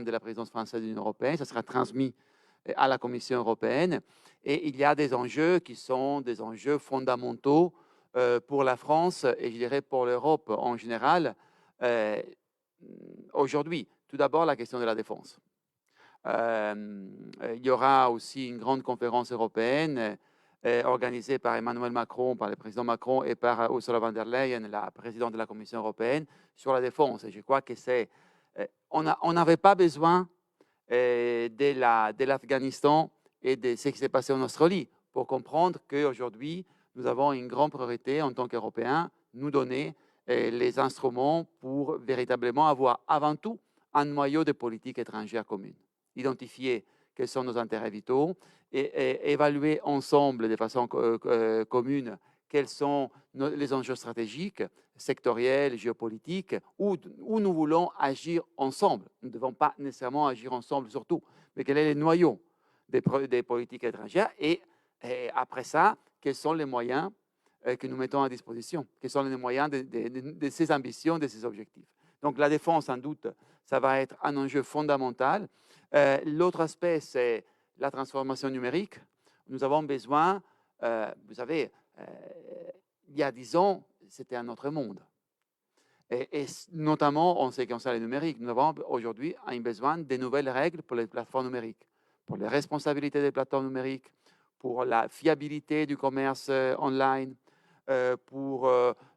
de la présidence française de l'Union européenne. Ça sera transmis à la Commission européenne. Et il y a des enjeux qui sont des enjeux fondamentaux pour la France et je dirais pour l'Europe en général. Aujourd'hui, tout d'abord, la question de la défense. Il y aura aussi une grande conférence européenne organisée par Emmanuel Macron, par le président Macron et par Ursula von der Leyen, la présidente de la Commission européenne, sur la défense. Et je crois que on n'avait pas besoin de l'Afghanistan et de ce qui s'est passé en Australie pour comprendre qu'aujourd'hui, nous avons une grande priorité en tant qu'Européens, nous donner les instruments pour véritablement avoir avant tout un noyau de politique étrangère commune. Identifier quels sont nos intérêts vitaux et évaluer ensemble de façon commune quels sont les enjeux stratégiques, sectoriels, géopolitiques, où nous voulons agir ensemble. Nous ne devons pas nécessairement agir ensemble surtout, mais quel est le noyau des politiques étrangères et après ça, quels sont les moyens que nous mettons à disposition, quels sont les moyens de ces ambitions, de ces objectifs. Donc la défense, sans doute, ça va être un enjeu fondamental. L'autre aspect, c'est la transformation numérique. Nous avons besoin, vous savez, il y a 10 ans, c'était un autre monde. Et notamment en ce qui concerne le numérique, nous avons aujourd'hui un besoin de nouvelles règles pour les plateformes numériques, pour les responsabilités des plateformes numériques, pour la fiabilité du commerce online, pour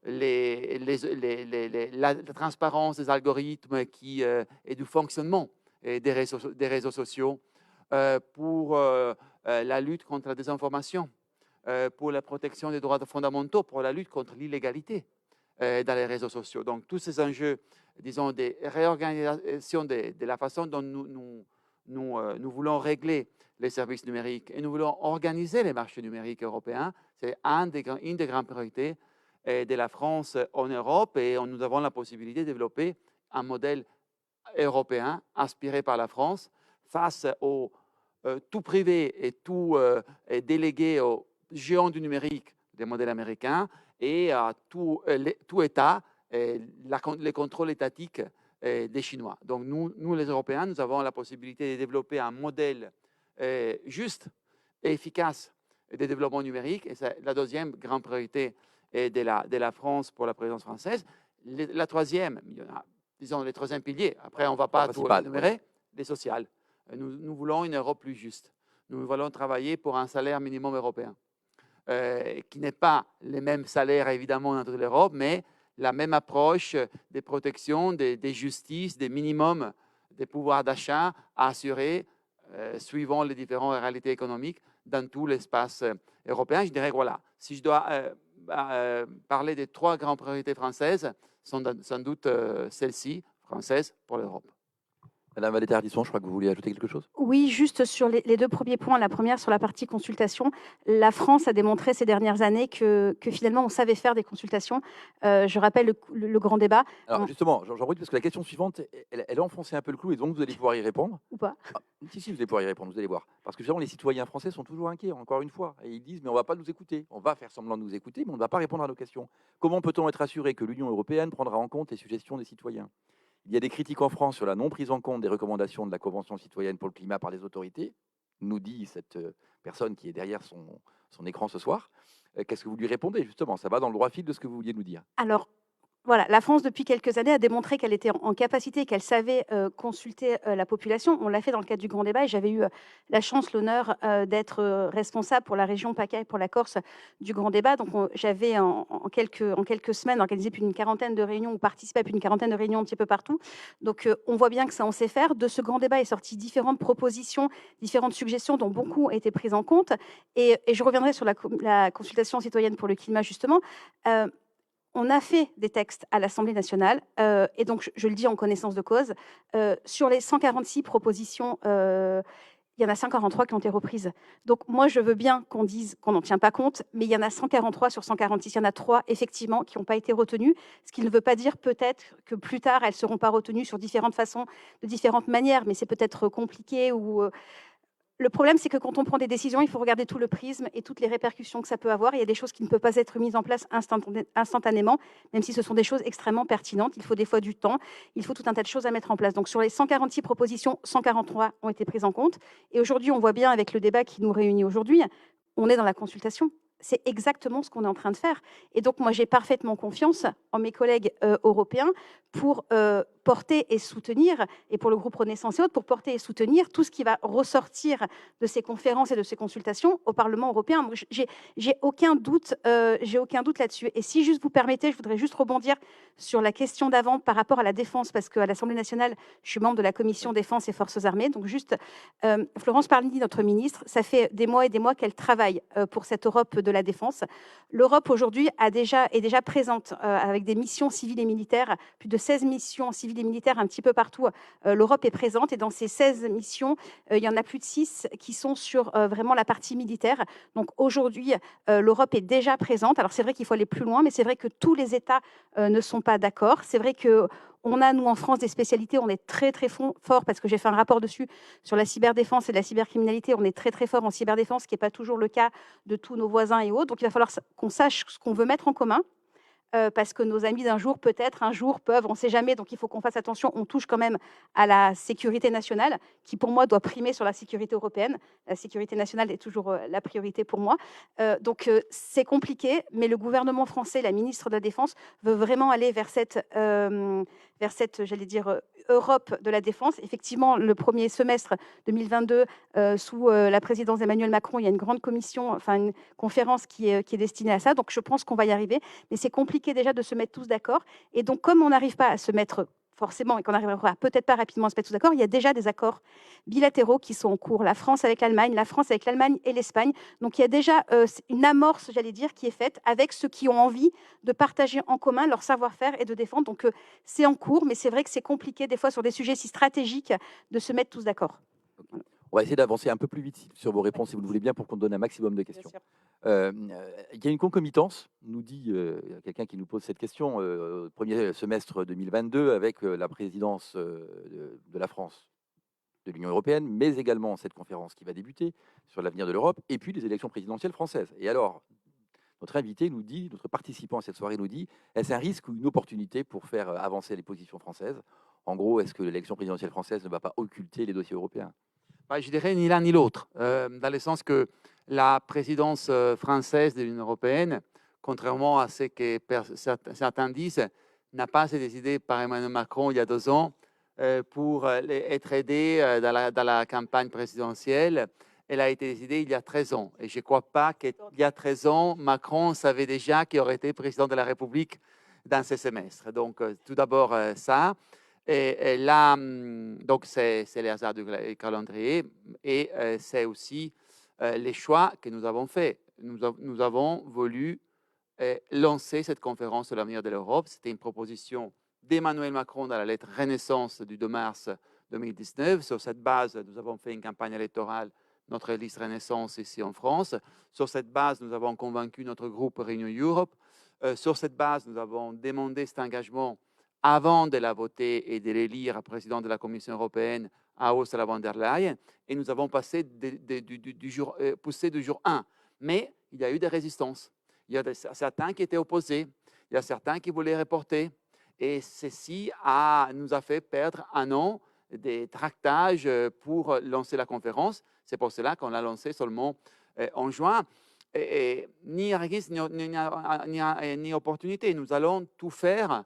la transparence des algorithmes et du fonctionnement des réseaux sociaux, pour la lutte contre la désinformation, pour la protection des droits fondamentaux, pour la lutte contre l'illégalité dans les réseaux sociaux. Donc, tous ces enjeux, disons, de réorganisation de la façon dont nous voulons régler les services numériques et nous voulons organiser les marchés numériques européens, c'est une des grandes priorités de la France en Europe et nous avons la possibilité de développer un modèle européen inspiré par la France face au tout privé et tout délégué aux géants du numérique des modèles américains et à tout État, les contrôles étatiques des Chinois. Donc nous, les Européens, nous avons la possibilité de développer un modèle juste et efficace de développement numérique. Et c'est la deuxième grande priorité et de la France pour la présidence française. La troisième, il y en a, disons les troisième piliers, après on ne va pas tout énumérer, les sociales. Nous voulons une Europe plus juste. Nous voulons travailler pour un salaire minimum européen, qui n'est pas les mêmes salaires évidemment dans toute l'Europe, mais la même approche des protections, des justices, des minimums des pouvoirs d'achat à assurer suivant les différentes réalités économiques dans tout l'espace européen. Je dirais que voilà, si je dois parler des 3 grandes priorités françaises, sont sans doute celles-ci, françaises pour l'Europe. Madame Valéter-Ardisson, je crois que vous vouliez ajouter quelque chose? Oui, juste sur les 2 premiers points. La première, sur la partie consultation. La France a démontré ces dernières années que finalement, on savait faire des consultations. Je rappelle le grand débat. Alors justement, j'en profite parce que la question suivante, elle a enfoncé un peu le clou et donc vous allez pouvoir y répondre. Ou pas? Si, vous allez pouvoir y répondre, vous allez voir. Parce que finalement, les citoyens français sont toujours inquiets, encore une fois. Et ils disent, mais on ne va pas nous écouter. On va faire semblant de nous écouter, mais on ne va pas répondre à nos questions. Comment peut-on être assuré que l'Union européenne prendra en compte les suggestions des citoyens? Il y a des critiques en France sur la non prise en compte des recommandations de la Convention citoyenne pour le climat par les autorités, nous dit cette personne qui est derrière son écran ce soir. Qu'est-ce que vous lui répondez, justement? Ça va dans le droit fil de ce que vous vouliez nous dire. Alors, voilà, la France, depuis quelques années, a démontré qu'elle était en capacité, qu'elle savait consulter la population. On l'a fait dans le cadre du grand débat et j'avais eu la chance, l'honneur d'être responsable pour la région PACA et pour la Corse du grand débat. Donc, j'avais en quelques semaines organisé plus d'une quarantaine de réunions ou participé à plus d'une quarantaine de réunions un petit peu partout. Donc, on voit bien que ça, on sait faire. De ce grand débat est sorti différentes propositions, différentes suggestions dont beaucoup ont été prises en compte. Et je reviendrai sur la consultation citoyenne pour le climat, justement. On a fait des textes à l'Assemblée nationale, et donc je le dis en connaissance de cause. Sur les 146 propositions, il y en a 143 qui ont été reprises. Donc moi, je veux bien qu'on dise qu'on n'en tient pas compte, mais il y en a 143 sur 146. Il y en a 3, effectivement, qui n'ont pas été retenues, ce qui ne veut pas dire peut-être que plus tard, elles ne seront pas retenues sur différentes façons, de différentes manières, mais c'est peut-être compliqué ou... Le problème, c'est que quand on prend des décisions, il faut regarder tout le prisme et toutes les répercussions que ça peut avoir. Il y a des choses qui ne peuvent pas être mises en place instantanément, même si ce sont des choses extrêmement pertinentes. Il faut des fois du temps, il faut tout un tas de choses à mettre en place. Donc sur les 146 propositions, 143 ont été prises en compte. Et aujourd'hui, on voit bien avec le débat qui nous réunit aujourd'hui, on est dans la consultation. C'est exactement ce qu'on est en train de faire. Et donc, moi, j'ai parfaitement confiance en mes collègues européens pour porter et soutenir, et pour le groupe Renaissance et autres, pour porter et soutenir tout ce qui va ressortir de ces conférences et de ces consultations au Parlement européen. Donc, j'ai aucun doute là-dessus. Et si juste vous permettez, je voudrais juste rebondir sur la question d'avant par rapport à la défense, parce qu'à l'Assemblée nationale, je suis membre de la commission défense et forces armées. Donc, juste, Florence Parly, notre ministre, ça fait des mois et des mois qu'elle travaille pour cette Europe de la défense. L'Europe aujourd'hui est déjà présente avec des missions civiles et militaires, plus de 16 missions civiles et militaires un petit peu partout. L'Europe est présente et dans ces 16 missions, il y en a plus de 6 qui sont sur vraiment la partie militaire. Donc aujourd'hui, l'Europe est déjà présente. Alors c'est vrai qu'il faut aller plus loin, mais c'est vrai que tous les États ne sont pas d'accord. C'est vrai que on a, nous, en France, des spécialités. On est très, très fort parce que j'ai fait un rapport dessus sur la cyberdéfense et la cybercriminalité. On est très, très fort en cyberdéfense, ce qui n'est pas toujours le cas de tous nos voisins et autres. Donc, il va falloir qu'on sache ce qu'on veut mettre en commun. Parce que nos amis d'un jour, peut-être un jour, peuvent, on ne sait jamais, donc il faut qu'on fasse attention. On touche quand même à la sécurité nationale, qui pour moi doit primer sur la sécurité européenne. La sécurité nationale est toujours la priorité pour moi. Donc c'est compliqué, mais le gouvernement français, la ministre de la Défense, veut vraiment aller vers cette j'allais dire, Europe de la défense. Effectivement, le premier semestre 2022, sous la présidence d'Emmanuel Macron, il y a une grande commission, enfin une conférence qui est destinée à ça. Donc je pense qu'on va y arriver, mais c'est compliqué déjà de se mettre tous d'accord. Et donc, comme on n'arrive pas à se mettre forcément, et qu'on n'arrivera peut-être pas rapidement à se mettre tous d'accord, il y a déjà des accords bilatéraux qui sont en cours. La France avec l'Allemagne et l'Espagne. Donc, il y a déjà une amorce, j'allais dire, qui est faite avec ceux qui ont envie de partager en commun leur savoir-faire et de défendre. Donc, c'est en cours, mais c'est vrai que c'est compliqué des fois sur des sujets si stratégiques de se mettre tous d'accord. On va essayer d'avancer un peu plus vite sur vos réponses, si vous le voulez bien, pour qu'on donne un maximum de questions. Il y a une concomitance, nous dit quelqu'un qui nous pose cette question, au premier semestre 2022, avec la présidence de la France de l'Union européenne, mais également cette conférence qui va débuter sur l'avenir de l'Europe, et puis les élections présidentielles françaises. Et alors, notre invité nous dit, notre participant à cette soirée nous dit, est-ce un risque ou une opportunité pour faire avancer les positions françaises? En gros, est-ce que l'élection présidentielle française ne va pas occulter les dossiers européens? Je dirais ni l'un ni l'autre, dans le sens que la présidence française de l'Union européenne contrairement à ce que certains disent, n'a pas été décidée par Emmanuel Macron il y a 2 ans pour être aidé dans la campagne présidentielle. Elle a été décidée il y a 13 ans. Et je ne crois pas qu'il y a 13 ans, Macron savait déjà qu'il aurait été président de la République dans ce semestre. Donc, tout d'abord, ça. Et là, donc, c'est les hasards du calendrier et c'est aussi les choix que nous avons faits. Nous avons voulu lancer cette conférence sur l'avenir de l'Europe. C'était une proposition d'Emmanuel Macron dans la lettre Renaissance du 2 mars 2019. Sur cette base, nous avons fait une campagne électorale, notre liste Renaissance ici en France. Sur cette base, nous avons convaincu notre groupe Renew Europe. Sur cette base, nous avons demandé cet engagement avant de la voter et de l'élire président de la Commission européenne à Ursula von der Leyen. Et nous avons poussé du jour 1. Mais il y a eu des résistances. Il y a certains qui étaient opposés. Il y a certains qui voulaient reporter. Et ceci nous a fait perdre 1 an des tractages pour lancer la conférence. C'est pour cela qu'on l'a lancé seulement en juin. Et ni risque ni opportunité. Nous allons tout faire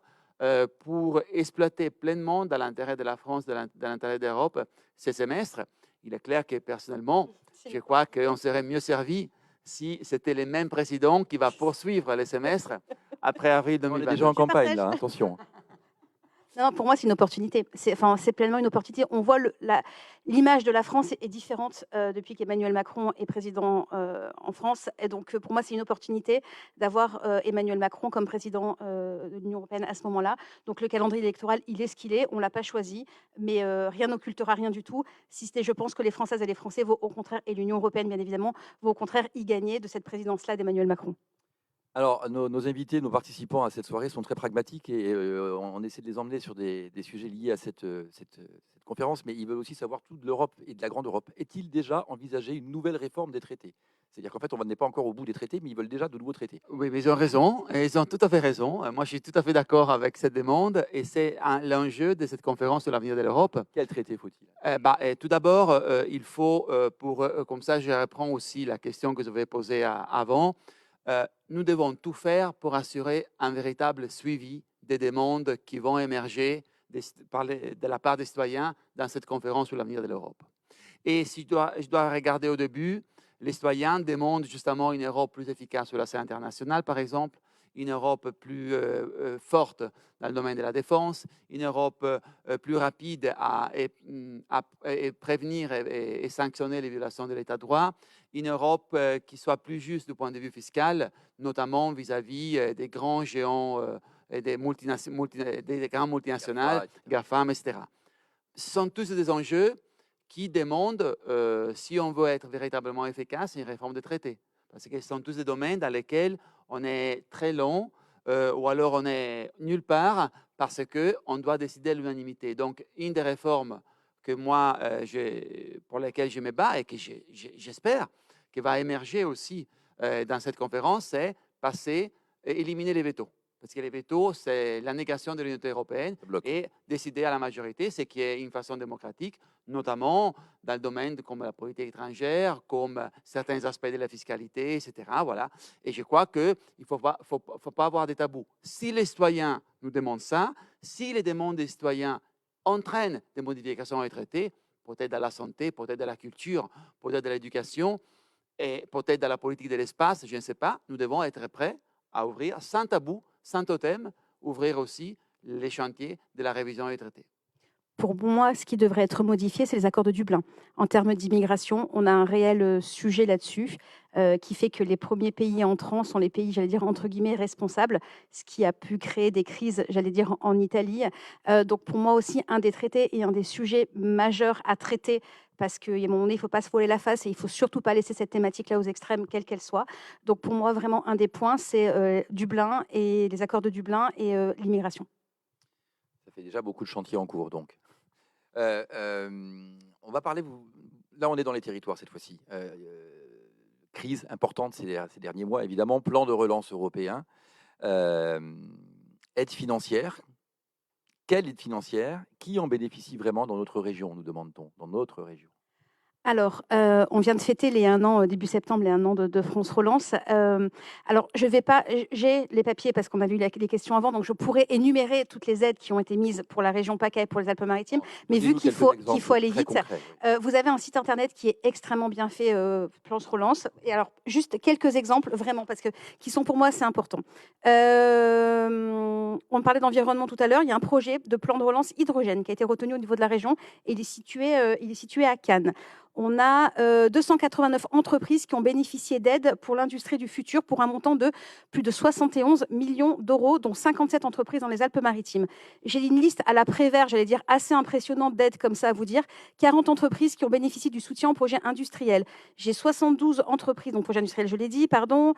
pour exploiter pleinement dans l'intérêt de la France, dans l'intérêt de l'Europe, ce semestre. Il est clair que personnellement, je crois qu'on serait mieux servi si c'était le même président qui va poursuivre les semestres après avril 2022. On est déjà en campagne, là, attention. Non, pour moi, c'est une opportunité. C'est pleinement une opportunité. On voit l'image de la France est différente depuis qu'Emmanuel Macron est président en France. Et donc, pour moi, c'est une opportunité d'avoir Emmanuel Macron comme président de l'Union européenne à ce moment-là. Donc, le calendrier électoral, il est ce qu'il est. On ne l'a pas choisi, mais rien n'occultera rien du tout. Si c'était, je pense que les Françaises et les Français vont au contraire, et l'Union européenne, bien évidemment, vont au contraire y gagner de cette présidence-là d'Emmanuel Macron. Alors, nos invités, nos participants à cette soirée sont très pragmatiques et on essaie de les emmener sur des sujets liés à cette conférence, mais ils veulent aussi savoir tout de l'Europe et de la grande Europe. Est-il déjà envisagé une nouvelle réforme des traités? C'est-à-dire qu'en fait, on n'est pas encore au bout des traités, mais ils veulent déjà de nouveaux traités. Oui, mais ils ont raison. Ils ont tout à fait raison. Moi, je suis tout à fait d'accord avec cette demande et c'est l'enjeu de cette conférence sur l'avenir de l'Europe. Quel traité faut-il? Tout d'abord, il faut, comme ça, je reprends aussi la question que je vais poser avant. Nous devons tout faire pour assurer un véritable suivi des demandes qui vont émerger de la part des citoyens dans cette conférence sur l'avenir de l'Europe. Et si je dois regarder au début, les citoyens demandent justement une Europe plus efficace sur la scène internationale, par exemple, une Europe plus forte dans le domaine de la défense, une Europe plus rapide à prévenir et sanctionner les violations de l'État de droit, une Europe qui soit plus juste du point de vue fiscal, notamment vis-à-vis des grands géants et des grands multinationales, GAFAM, etc. Ce sont tous des enjeux qui demandent, si on veut être véritablement efficace, une réforme des traités. Parce que ce sont tous des domaines dans lesquels on est très long ou alors on est nulle part parce qu'on doit décider à l'unanimité. Donc, une des réformes que moi, pour lesquelles je me bats et que j'espère qu'il va émerger aussi dans cette conférence, c'est éliminer les vétos. Parce que les vétos, c'est la négation de l'unité européenne et décider à la majorité, ce qui est une façon démocratique, notamment dans le domaine comme la politique étrangère, comme certains aspects de la fiscalité, etc. Voilà. Et je crois qu'il ne faut pas avoir de tabous. Si les citoyens nous demandent ça, si les demandes des citoyens entraînent des modifications des traités, peut-être dans la santé, peut-être dans la culture, peut-être dans l'éducation, et peut-être dans la politique de l'espace, je ne sais pas, nous devons être prêts à ouvrir sans tabou, sans totem, ouvrir aussi les chantiers de la révision des traités. Pour moi, ce qui devrait être modifié, c'est les accords de Dublin. En termes d'immigration, on a un réel sujet là-dessus qui fait que les premiers pays entrants sont les pays, j'allais dire, entre guillemets, responsables, ce qui a pu créer des crises, j'allais dire, en Italie. Donc pour moi aussi, un des traités et un des sujets majeurs à traiter, parce qu'à un moment donné, il ne faut pas se voiler la face et il ne faut surtout pas laisser cette thématique-là aux extrêmes, quelle qu'elle soit. Donc pour moi, vraiment, un des points, c'est Dublin et les accords de Dublin et l'immigration. Ça fait déjà beaucoup de chantiers en cours, donc. On va parler, là on est dans les territoires cette fois-ci. Crise importante ces derniers mois, évidemment, plan de relance européen, aide financière. Quelle aide financière? Qui en bénéficie vraiment dans notre région, nous demande-t-on, dans notre région? Alors, on vient de fêter les 1 an, début septembre, les 1 an de France Relance. Alors, je vais pas j'ai les papiers parce qu'on a lu les questions avant, donc je pourrais énumérer toutes les aides qui ont été mises pour la région PACA et pour les Alpes-Maritimes. Mais vu qu'il faut aller vite, vous avez un site internet qui est extrêmement bien fait, France Relance. Et alors, juste quelques exemples, vraiment, parce que qui sont pour moi assez importants. On parlait d'environnement tout à l'heure. Il y a un projet de plan de relance hydrogène qui a été retenu au niveau de la région et il est situé à Cannes. On a 289 entreprises qui ont bénéficié d'aides pour l'industrie du futur pour un montant de plus de 71 millions d'euros, dont 57 entreprises dans les Alpes-Maritimes. J'ai une liste à la Prévert, j'allais dire assez impressionnante d'aides comme ça à vous dire. 40 entreprises qui ont bénéficié du soutien au projet industriel. J'ai 72 entreprises, donc projet industriel, je l'ai dit, pardon,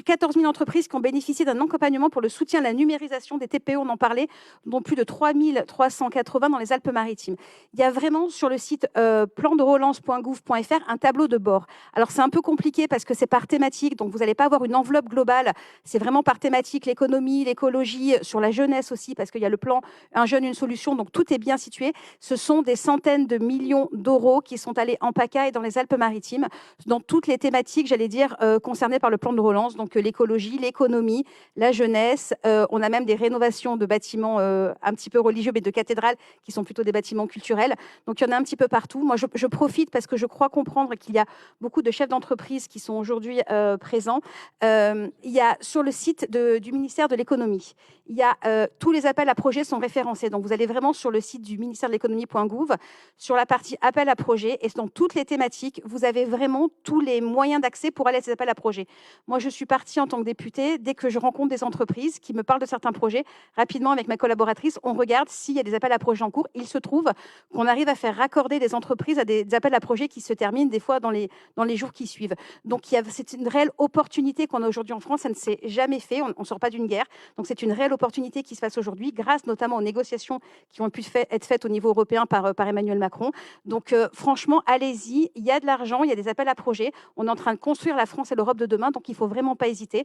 14 000 entreprises qui ont bénéficié d'un accompagnement pour le soutien à la numérisation des TPE, on en parlait, dont plus de 3 380 dans les Alpes-Maritimes. Il y a vraiment sur le site plandrelance.gouv.fr un tableau de bord. Alors c'est un peu compliqué parce que c'est par thématique, donc vous n'allez pas avoir une enveloppe globale, c'est vraiment par thématique, l'économie, l'écologie, sur la jeunesse aussi, parce qu'il y a le plan Un jeune, une solution, donc tout est bien situé. Ce sont des centaines de millions d'euros qui sont allés en PACA et dans les Alpes-Maritimes, dans toutes les thématiques, j'allais dire, concernées par le plan de relance. Donc l'écologie, l'économie, la jeunesse. On a même des rénovations de bâtiments un petit peu religieux, mais de cathédrales qui sont plutôt des bâtiments culturels. Donc il y en a un petit peu partout. Moi, je profite parce que je crois comprendre qu'il y a beaucoup de chefs d'entreprise qui sont aujourd'hui présents. Il y a sur le site du ministère de l'économie, il y a tous les appels à projets sont référencés. Donc vous allez vraiment sur le site du ministère de l'économie.gouv, sur la partie appel à projets, et dans toutes les thématiques, vous avez vraiment tous les moyens d'accès pour aller à ces appels à projets. Moi, je suis partie en tant que députée, dès que je rencontre des entreprises qui me parlent de certains projets, rapidement avec ma collaboratrice, on regarde s'il y a des appels à projets en cours. Il se trouve qu'on arrive à faire raccorder des entreprises à des appels à projets qui se terminent des fois dans les jours qui suivent. Donc c'est une réelle opportunité qu'on a aujourd'hui en France, ça ne s'est jamais fait, on ne sort pas d'une guerre. Donc c'est une réelle opportunité qui se passe aujourd'hui, grâce notamment aux négociations qui ont pu être faites au niveau européen par Emmanuel Macron. Donc franchement, allez-y, il y a de l'argent, il y a des appels à projets, on est en train de construire la France et l'Europe de demain, donc il ne faut vraiment pas hésiter.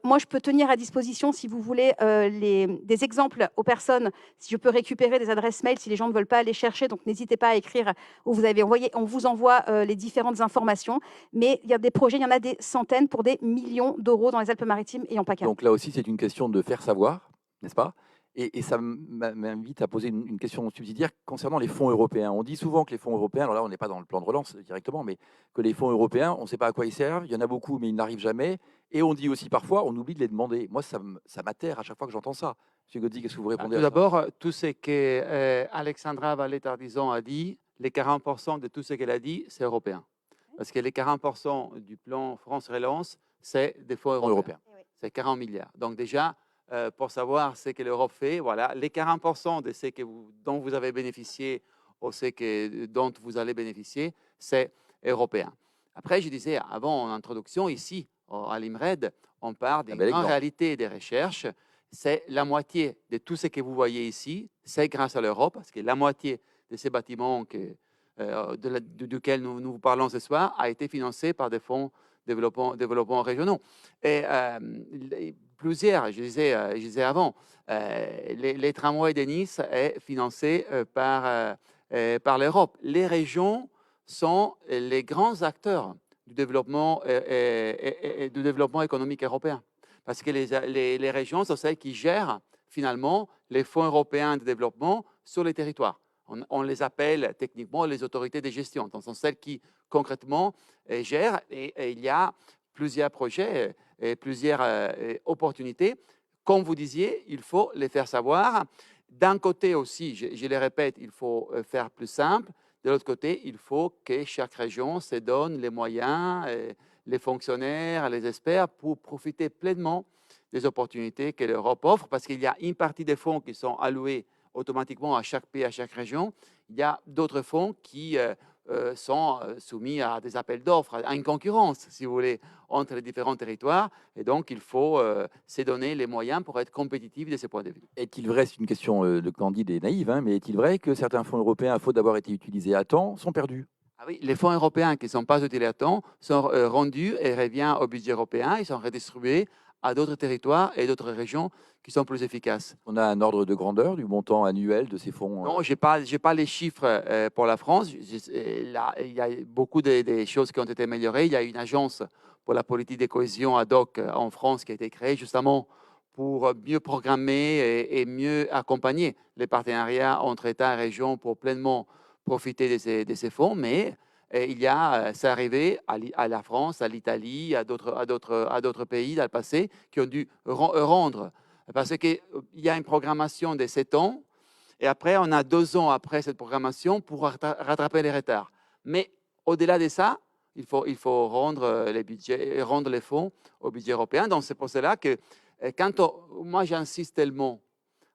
Moi, je peux tenir à disposition, si vous voulez, des exemples aux personnes, si je peux récupérer des adresses mail, si les gens ne veulent pas aller chercher, donc n'hésitez pas à écrire où vous avez envoyé, on vous envoie les différentes informations. Mais il y a des projets, il y en a des centaines pour des millions d'euros dans les Alpes-Maritimes et en PACA. Donc là aussi, c'est une question de faire savoir, n'est-ce pas ? Et ça m'invite à poser une question subsidiaire concernant les fonds européens. On dit souvent que les fonds européens, alors là on n'est pas dans le plan de relance directement, mais que les fonds européens, on ne sait pas à quoi ils servent, il y en a beaucoup mais ils n'arrivent jamais. Et on dit aussi parfois, on oublie de les demander. Moi, ça m'atterre à chaque fois que j'entends ça. Monsieur Gaudi, qu'est-ce que vous répondez à ça ? Tout d'abord, tout ce que Alexandra Vallée-Tardison a dit, les 40% de tout ce qu'elle a dit, c'est européen. Parce que les 40% du plan France Relance, c'est des fonds européens. C'est 40 milliards. Donc déjà, pour savoir ce que l'Europe fait, voilà, les 40% de ce dont vous avez bénéficié ou ce dont vous allez bénéficier, c'est européen. Après, je disais avant en introduction, ici, à l'IMRED, on parle en réalité des recherches. C'est la moitié de tout ce que vous voyez ici, c'est grâce à l'Europe, parce que la moitié de ces bâtiments duquel nous parlons ce soir a été financé par des fonds développement régionaux. Et plusieurs, je disais avant, les tramways de Nice est financé par l'Europe. Les régions sont les grands acteurs du développement économique européen. Parce que les régions sont celles qui gèrent finalement les fonds européens de développement sur les territoires. On les appelle techniquement les autorités de gestion. Donc, ce sont celles qui concrètement gèrent. Et il y a plusieurs projets et plusieurs opportunités. Comme vous disiez, il faut les faire savoir. D'un côté aussi, je le répète, il faut faire plus simple. De l'autre côté, il faut que chaque région se donne les moyens, les fonctionnaires, les experts pour profiter pleinement des opportunités que l'Europe offre, parce qu'il y a une partie des fonds qui sont alloués automatiquement à chaque pays, à chaque région. Il y a d'autres fonds qui sont soumis à des appels d'offres, à une concurrence, si vous voulez, entre les différents territoires. Et donc, il faut se donner les moyens pour être compétitif de ce point de vue. Est-il vrai, c'est une question de candide et naïve, hein, mais est-il vrai que certains fonds européens, à faute d'avoir été utilisés à temps, sont perdus ? Ah oui, les fonds européens qui ne sont pas utilisés à temps sont rendus et reviennent au budget européen. Ils sont redistribués à d'autres territoires et d'autres régions qui sont plus efficaces. On a un ordre de grandeur du montant annuel de ces fonds. Non, je n'ai pas les chiffres pour la France. Là, il y a beaucoup de choses qui ont été améliorées. Il y a une agence pour la politique de cohésion ad hoc en France qui a été créée justement pour mieux programmer et mieux accompagner les partenariats entre États et régions pour pleinement profiter de ces fonds. Mais c'est arrivé à la France, à l'Italie, à d'autres pays dans le passé qui ont dû rendre. Parce qu'il y a une programmation de 7 ans et après, on a 2 ans après cette programmation pour rattraper les retards. Mais au-delà de ça, il faut rendre les budgets, rendre les fonds au budget européen. Donc, c'est pour cela que moi, j'insiste tellement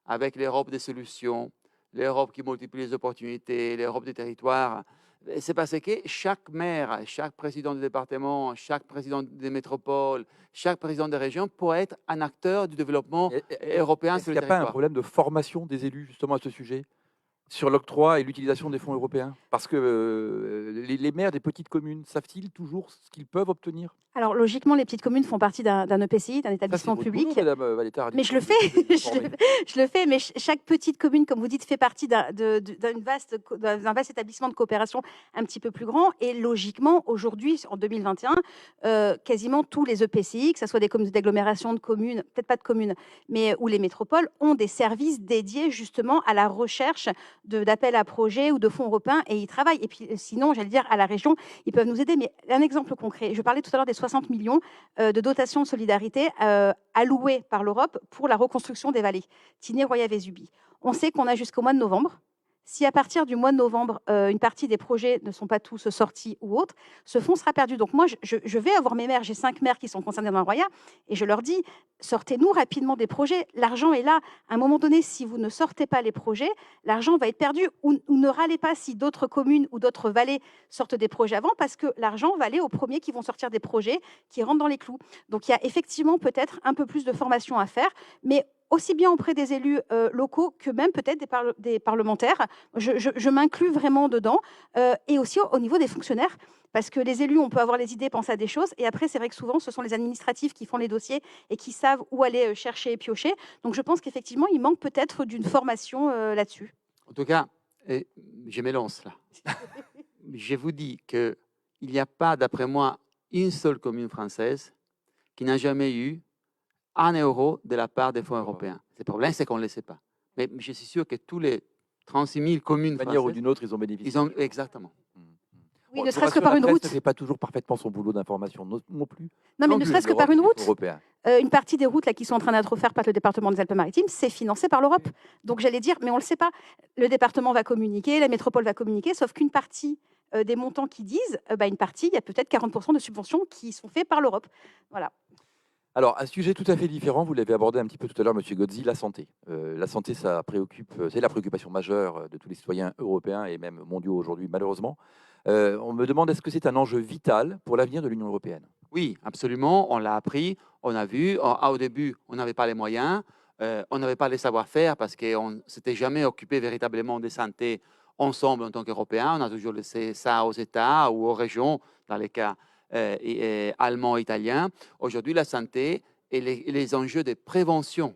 avec l'Europe des solutions, l'Europe qui multiplie les opportunités, l'Europe des territoires. C'est parce que chaque maire, chaque président de département, chaque président des métropoles, chaque président de région peut être un acteur du développement européen Est-ce sur qu'il le n'y a pas un territoire. problème de formation des élus justement à ce sujet sur l'octroi et l'utilisation des fonds européens? Parce que les maires des petites communes savent-ils toujours ce qu'ils peuvent obtenir? Alors, logiquement, les petites communes font partie d'un EPCI, d'un Ça, c'est établissement votre public. boulot, Madame Valetta. Mais je le fais, je le fais, mais chaque petite commune, comme vous dites, fait partie d'un vaste établissement de coopération un petit peu plus grand. Et logiquement, aujourd'hui, en 2021, quasiment tous les EPCI, que ce soit des communes d'agglomération, de communes, peut-être pas de communes, mais ou les métropoles, ont des services dédiés justement à la recherche d'appels à projets ou de fonds européens, et ils travaillent. Et puis sinon, j'allais dire, à la région, ils peuvent nous aider. Mais un exemple concret, je parlais tout à l'heure des 60 millions de dotation de solidarité allouée par l'Europe pour la reconstruction des vallées, Tigné, Roya, Vésubie. On sait qu'on a jusqu'au mois de novembre. Si à partir du mois de novembre, une partie des projets ne sont pas tous sortis ou autres, ce fonds sera perdu. Donc moi, je vais avoir mes maires, j'ai 5 maires qui sont concernés dans le Roya, et je leur dis, sortez-nous rapidement des projets, l'argent est là. À un moment donné, si vous ne sortez pas les projets, l'argent va être perdu, ou ne râlez pas si d'autres communes ou d'autres vallées sortent des projets avant, parce que l'argent va aller aux premiers qui vont sortir des projets, qui rentrent dans les clous. Donc il y a effectivement peut-être un peu plus de formation à faire, mais aussi bien auprès des élus locaux que même peut-être des parlementaires. Je m'inclus vraiment dedans, et aussi au niveau des fonctionnaires, parce que les élus, on peut avoir les idées, penser à des choses, et après, c'est vrai que souvent, ce sont les administratifs qui font les dossiers et qui savent où aller chercher et piocher. Donc, je pense qu'effectivement, il manque peut-être d'une formation là-dessus. En tout cas, je m'élance là. Je vous dis qu'il n'y a pas, d'après moi, une seule commune française qui n'a jamais eu 1 euro de la part des fonds européens. Le problème, c'est qu'on ne le sait pas. Mais je suis sûr que tous les 36 000 communes D'une manière ou françaises, d'une autre, ils ont bénéficié. exactement. Oui, Bon, ne je serait-ce que rassure, par la une presse route. ne fait pas toujours parfaitement son boulot d'information non plus. Non, mais Non ne plus, serait-ce que l'Europe par une et les fonds route. européens. Une partie des routes là, qui sont en train d'être offertes par le département des Alpes-Maritimes, c'est financé par l'Europe. Donc j'allais dire, mais on ne le sait pas. Le département va communiquer, la métropole va communiquer, sauf qu'une partie des montants qui disent, une partie, il y a peut-être 40% de subventions qui sont faites par l'Europe. Voilà. Alors, un sujet tout à fait différent, vous l'avez abordé un petit peu tout à l'heure, Monsieur Gozzi, la santé. La santé, c'est la préoccupation majeure de tous les citoyens européens et même mondiaux aujourd'hui, malheureusement. On me demande, est-ce que c'est un enjeu vital pour l'avenir de l'Union européenne? Oui, absolument. On l'a appris, on a vu. Au début, on n'avait pas les moyens, on n'avait pas les savoir-faire parce qu'on ne s'était jamais occupé véritablement de santé ensemble en tant qu'Européens. On a toujours laissé ça aux États ou aux régions, dans les cas allemands et italiens. Aujourd'hui, la santé et les enjeux de prévention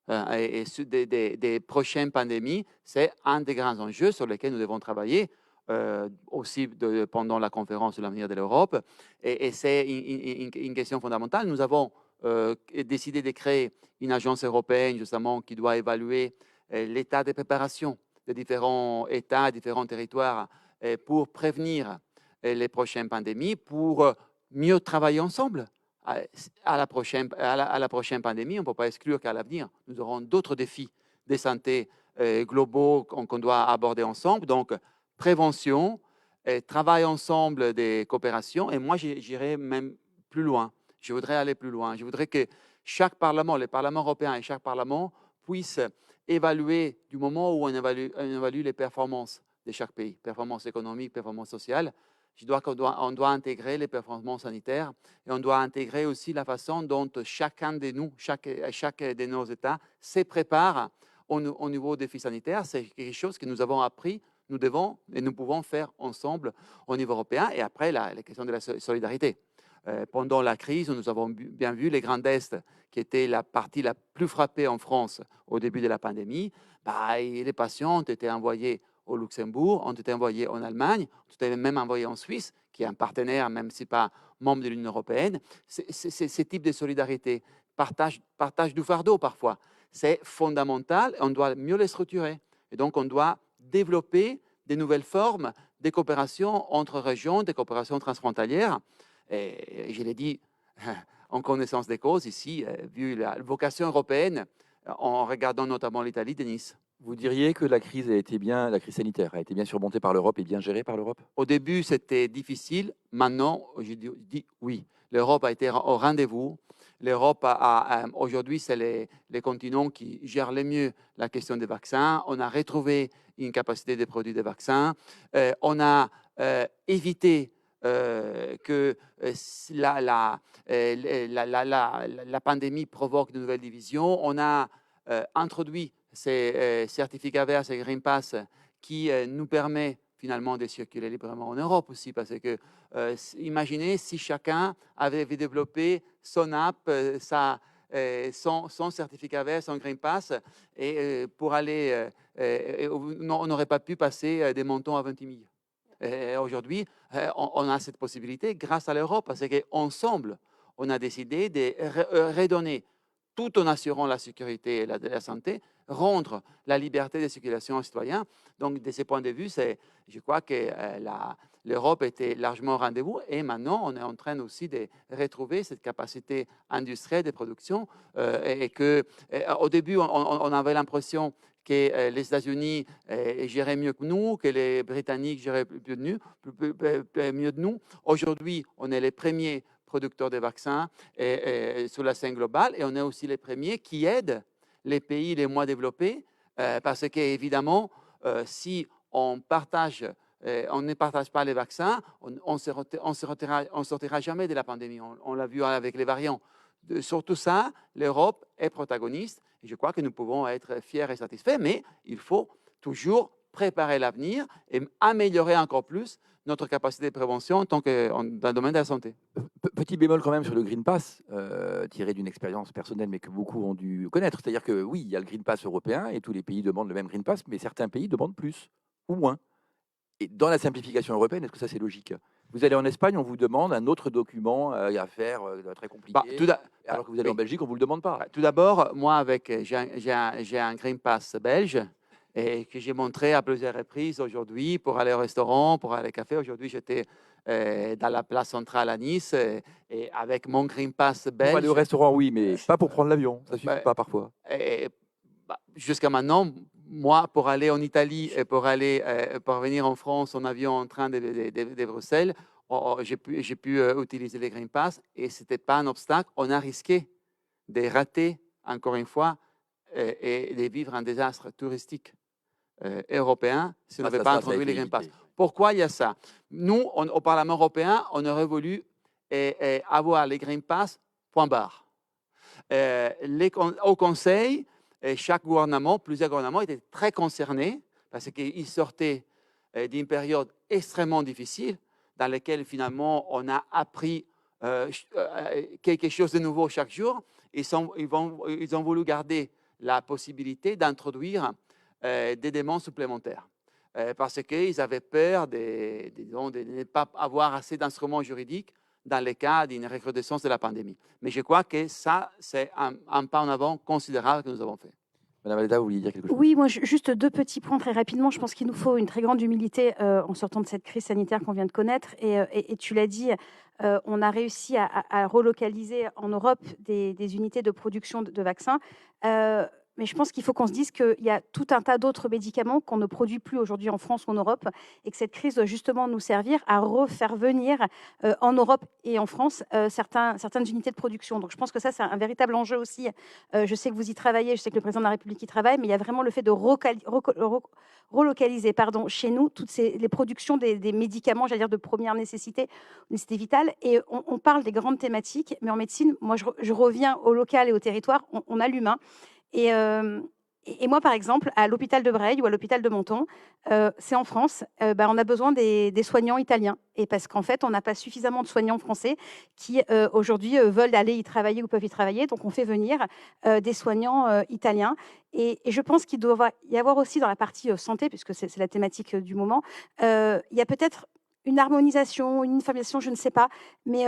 et des prochaines pandémies, c'est un des grands enjeux sur lesquels nous devons travailler. Aussi pendant la conférence sur l'avenir de l'Europe. Et c'est une question fondamentale. Nous avons décidé de créer une agence européenne justement qui doit évaluer l'état de préparation des différents États, différents territoires pour prévenir les prochaines pandémies, pour mieux travailler ensemble. À la prochaine pandémie, on ne peut pas exclure qu'à l'avenir, nous aurons d'autres défis de santé globaux qu'on doit aborder ensemble. Donc, prévention, travail ensemble des coopérations. Et moi, j'irais même plus loin. Je voudrais aller plus loin. Je voudrais que chaque Parlement, le Parlement européen et chaque Parlement puissent évaluer du moment où on évalue les performances de chaque pays, performances économiques, performances sociales. On doit intégrer les performances sanitaires et on doit intégrer aussi la façon dont chacun de nous, chaque de nos États se prépare au niveau des défis sanitaires. C'est quelque chose que nous avons appris. Nous devons et nous pouvons faire ensemble au niveau européen. Et après, la question de la solidarité. pendant la crise, nous avons bien vu les Grands Est, qui était la partie la plus frappée en France au début de la pandémie. Les patients ont été envoyés au Luxembourg, ont été envoyés en Allemagne, ont été même envoyés en Suisse, qui est un partenaire, même si pas membre de l'Union européenne. Ce type de solidarité, partage du fardeau parfois, c'est fondamental et on doit mieux les structurer. Et donc, on doit développer des nouvelles formes de coopération entre régions, de coopération transfrontalière. Et je l'ai dit en connaissance des causes ici, vu la vocation européenne, en regardant notamment l'Italie de Nice. Vous diriez que la crise sanitaire a été bien surmontée par l'Europe et bien gérée par l'Europe? Au début, c'était difficile. Maintenant, je dis oui. L'Europe a été au rendez-vous. L'Europe, aujourd'hui, c'est les continents qui gèrent le mieux la question des vaccins. On a retrouvé une capacité de produire des vaccins. On a évité que la pandémie provoque de nouvelles divisions. On a introduit ces certificats verts, ces Green Pass, qui nous permet finalement de circuler librement en Europe aussi, parce que imaginez si chacun avait développé son app, son certificat vert, son Green Pass, et pour aller, on n'aurait pas pu passer des montants à 20 000. Aujourd'hui, on a cette possibilité grâce à l'Europe, parce qu'ensemble, on a décidé de redonner, tout en assurant la sécurité et la santé, rendre la liberté de circulation aux citoyens. Donc, de ce point de vue, je crois que l'Europe était largement au rendez-vous et maintenant, on est en train aussi de retrouver cette capacité industrielle de production au début, on avait l'impression que les États-Unis géraient mieux que nous, que les Britanniques géraient mieux de nous. Aujourd'hui, on est les premiers producteurs de vaccins sur la scène globale et on est aussi les premiers qui aident les pays les moins développés parce qu'évidemment, si on ne partage pas les vaccins, on ne sortira jamais de la pandémie. On l'a vu avec les variants. Sur tout ça, l'Europe est protagoniste et je crois que nous pouvons être fiers et satisfaits, mais il faut toujours préparer l'avenir et améliorer encore plus notre capacité de prévention dans le domaine de la santé. Petit bémol quand même sur le Green Pass, tiré d'une expérience personnelle, mais que beaucoup ont dû connaître. C'est-à-dire que oui, il y a le Green Pass européen et tous les pays demandent le même Green Pass, mais certains pays demandent plus ou moins. Et dans la simplification européenne, est-ce que ça c'est logique? Vous allez en Espagne, on vous demande un autre document à faire, très compliqué, alors que vous allez en Belgique, on ne vous le demande pas. Tout d'abord, moi, j'ai un Green Pass belge et que j'ai montré à plusieurs reprises aujourd'hui pour aller au restaurant, pour aller au café. Aujourd'hui, j'étais dans la place centrale à Nice et avec mon Green Pass belge. Pour aller au restaurant, oui, mais pas pour prendre l'avion. Ça ne suffit pas parfois. Jusqu'à maintenant, moi, pour aller en Italie et pour venir en France en avion en train de Bruxelles, j'ai pu utiliser les Green Pass et ce n'était pas un obstacle. On a risqué de rater, encore une fois, et de vivre un désastre touristique européen si on n'avait pas introduit les Green Pass. Pourquoi il y a ça? Nous, au Parlement européen, on aurait voulu avoir les Green Pass, point barre. Au Conseil, chaque gouvernement, plusieurs gouvernements étaient très concernés parce qu'ils sortaient d'une période extrêmement difficile dans laquelle finalement on a appris quelque chose de nouveau chaque jour. Ils ont voulu garder la possibilité d'introduire des demandes supplémentaires parce qu'ils avaient peur de ne pas avoir assez d'instruments juridiques dans le cas d'une recrudescence de la pandémie. Mais je crois que ça, c'est un pas en avant considérable que nous avons fait. Madame Valletta, vous vouliez dire quelque chose? Oui, moi, juste 2 petits points très rapidement. Je pense qu'il nous faut une très grande humilité en sortant de cette crise sanitaire qu'on vient de connaître. Et tu l'as dit, on a réussi à relocaliser en Europe des unités de production de vaccins. Mais je pense qu'il faut qu'on se dise qu'il y a tout un tas d'autres médicaments qu'on ne produit plus aujourd'hui en France ou en Europe et que cette crise doit justement nous servir à refaire venir en Europe et en France certaines unités de production. Donc je pense que ça, c'est un véritable enjeu aussi. Je sais que vous y travaillez, je sais que le président de la République y travaille, mais il y a vraiment le fait de relocaliser chez nous toutes les productions des médicaments, j'allais dire de première nécessité vitale. Et on parle des grandes thématiques, mais en médecine, moi je reviens au local et au territoire, on a l'humain. Et Et moi, par exemple, à l'hôpital de Breil ou à l'hôpital de Menton, c'est en France, on a besoin des soignants italiens. Et parce qu'en fait, on n'a pas suffisamment de soignants français qui, aujourd'hui, veulent aller y travailler ou peuvent y travailler. Donc, on fait venir des soignants italiens. Et je pense qu'il doit y avoir aussi dans la partie santé, puisque c'est la thématique du moment, il y a peut-être une harmonisation, une uniformisation, je ne sais pas, mais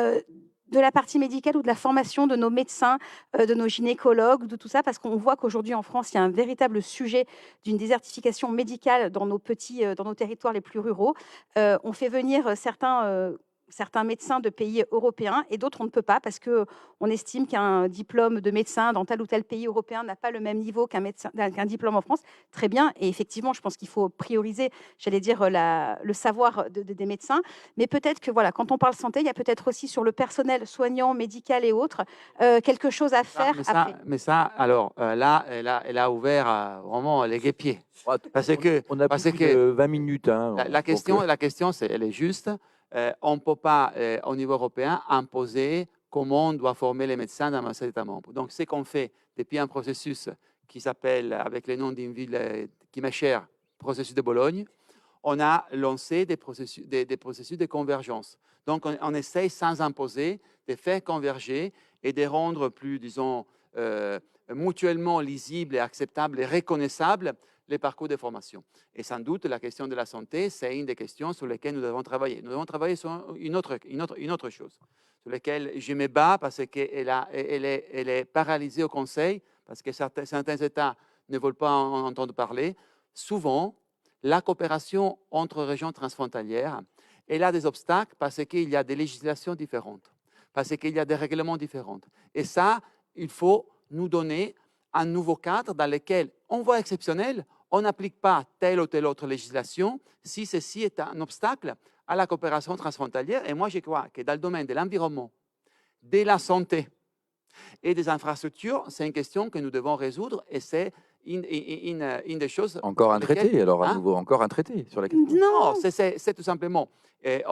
de la partie médicale ou de la formation de nos médecins, de nos gynécologues, de tout ça, parce qu'on voit qu'aujourd'hui en France, il y a un véritable sujet d'une désertification médicale dans nos territoires les plus ruraux. On fait venir certains médecins de pays européens et d'autres on ne peut pas parce qu'on estime qu'un diplôme de médecin dans tel ou tel pays européen n'a pas le même niveau qu'un diplôme en France. Très bien, et effectivement, je pense qu'il faut prioriser, j'allais dire, le savoir des médecins, mais peut-être que voilà, quand on parle santé, il y a peut-être aussi sur le personnel soignant, médical et autres, quelque chose à faire après. Mais ça, alors là, elle a ouvert vraiment les guépiers. Parce que on a plus de 20 minutes. Hein, la question, elle est juste. On ne peut pas, au niveau européen, imposer comment on doit former les médecins dans un seul État membre. Donc, ce qu'on fait depuis un processus qui s'appelle, avec le nom d'une ville qui m'est chère, processus de Bologne, on a lancé des processus de convergence. Donc, on essaye, sans imposer, de faire converger et de rendre plus, disons, mutuellement lisibles et acceptables et reconnaissables les parcours de formation. Et sans doute, la question de la santé, c'est une des questions sur lesquelles nous devons travailler. Nous devons travailler sur une autre chose, sur laquelle je me bats parce qu'elle est paralysée au Conseil, parce que certains États ne veulent pas en entendre parler. Souvent, la coopération entre régions transfrontalières, elle a des obstacles parce qu'il y a des législations différentes, parce qu'il y a des règlements différents. Et ça, il faut nous donner un nouveau cadre dans lequel, en voie exceptionnelle, on n'applique pas telle ou telle autre législation si ceci est un obstacle à la coopération transfrontalière. Et moi, je crois que dans le domaine de l'environnement, de la santé et des infrastructures, c'est une question que nous devons résoudre et c'est une des choses... Encore un traité, alors à nouveau, encore un traité sur la question. Non, c'est tout simplement... il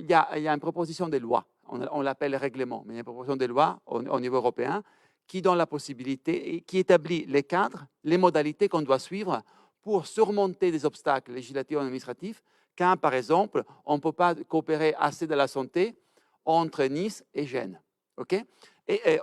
y a une proposition de loi, on l'appelle règlement, mais il y a une proposition de loi au niveau européen qui donne la possibilité et qui établit les cadres, les modalités qu'on doit suivre pour surmonter des obstacles législatifs ou administratifs, quand, par exemple, on ne peut pas coopérer assez de la santé entre Nice et Gênes. Okay? Et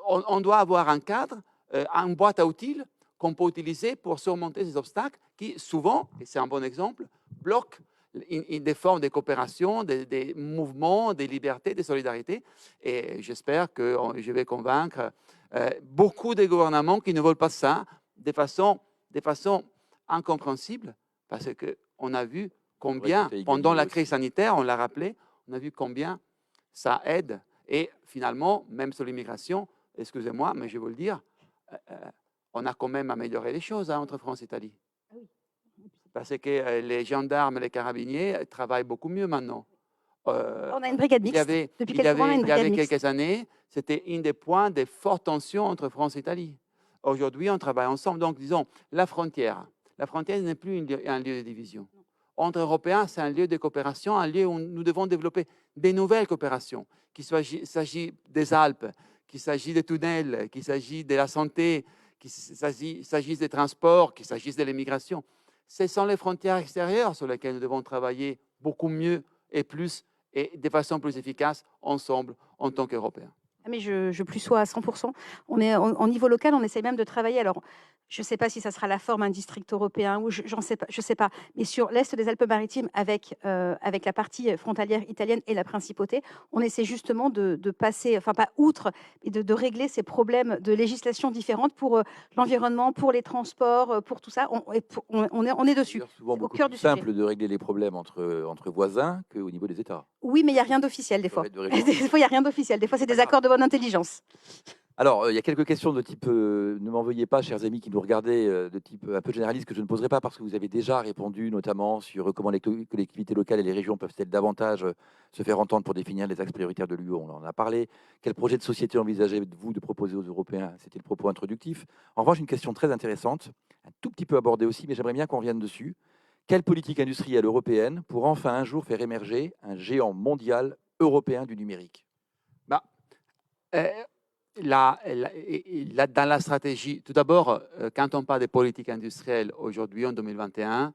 on doit avoir un cadre, une boîte à outils qu'on peut utiliser pour surmonter ces obstacles qui, souvent, et c'est un bon exemple, bloquent des formes de coopération, des mouvements, des libertés, des solidarités. Et j'espère que je vais convaincre beaucoup de gouvernements qui ne veulent pas ça de façon incompréhensible, parce qu'on a vu combien, pendant la crise sanitaire, on l'a rappelé, on a vu combien ça aide. Et finalement, même sur l'immigration, excusez-moi, mais je vais vous le dire, on a quand même amélioré les choses entre France et Italie. Parce que les gendarmes et les carabiniers travaillent beaucoup mieux maintenant. On a une brigade mixte. Il y avait quelques années, c'était un des points de forte tension entre France et Italie. Aujourd'hui, on travaille ensemble. Donc, disons, la frontière n'est plus un lieu de division. Entre Européens, c'est un lieu de coopération, un lieu où nous devons développer des nouvelles coopérations, qu'il s'agit des Alpes, qu'il s'agit des tunnels, qu'il s'agit de la santé, qu'il s'agisse des transports, qu'il s'agisse de l'immigration. Ce sont les frontières extérieures sur lesquelles nous devons travailler beaucoup mieux et plus et de façon plus efficace ensemble en tant qu'Européens. Mais je plus sois à 100%. On est au niveau local, on essaie même de travailler. Alors, je ne sais pas si ça sera la forme un district européen ou je sais pas. Mais sur l'est des Alpes-Maritimes, avec la partie frontalière italienne et la principauté, on essaie justement de passer, enfin pas outre, mais de régler ces problèmes de législation différentes pour l'environnement, pour les transports, pour tout ça. On est dessus. C'est souvent beaucoup plus simple de régler les problèmes entre voisins qu'au niveau des États. Oui, mais il n'y a rien d'officiel des fois. Des fois, il n'y a rien d'officiel. Des fois, c'est des accords de bonne intelligence. Alors, il y a quelques questions de type, ne m'en veuillez pas, chers amis qui nous regardez, de type un peu généraliste que je ne poserai pas parce que vous avez déjà répondu, notamment sur comment les collectivités locales et les régions peuvent-elles davantage se faire entendre pour définir les axes prioritaires de l'UE. On en a parlé. Quel projet de société envisagez-vous de proposer aux Européens? C'était le propos introductif. En revanche, une question très intéressante, un tout petit peu abordée aussi, mais j'aimerais bien qu'on revienne dessus. Quelle politique industrielle européenne pour enfin un jour faire émerger un géant mondial européen du numérique? dans la stratégie, tout d'abord, quand on parle de politique industrielle aujourd'hui, en 2021,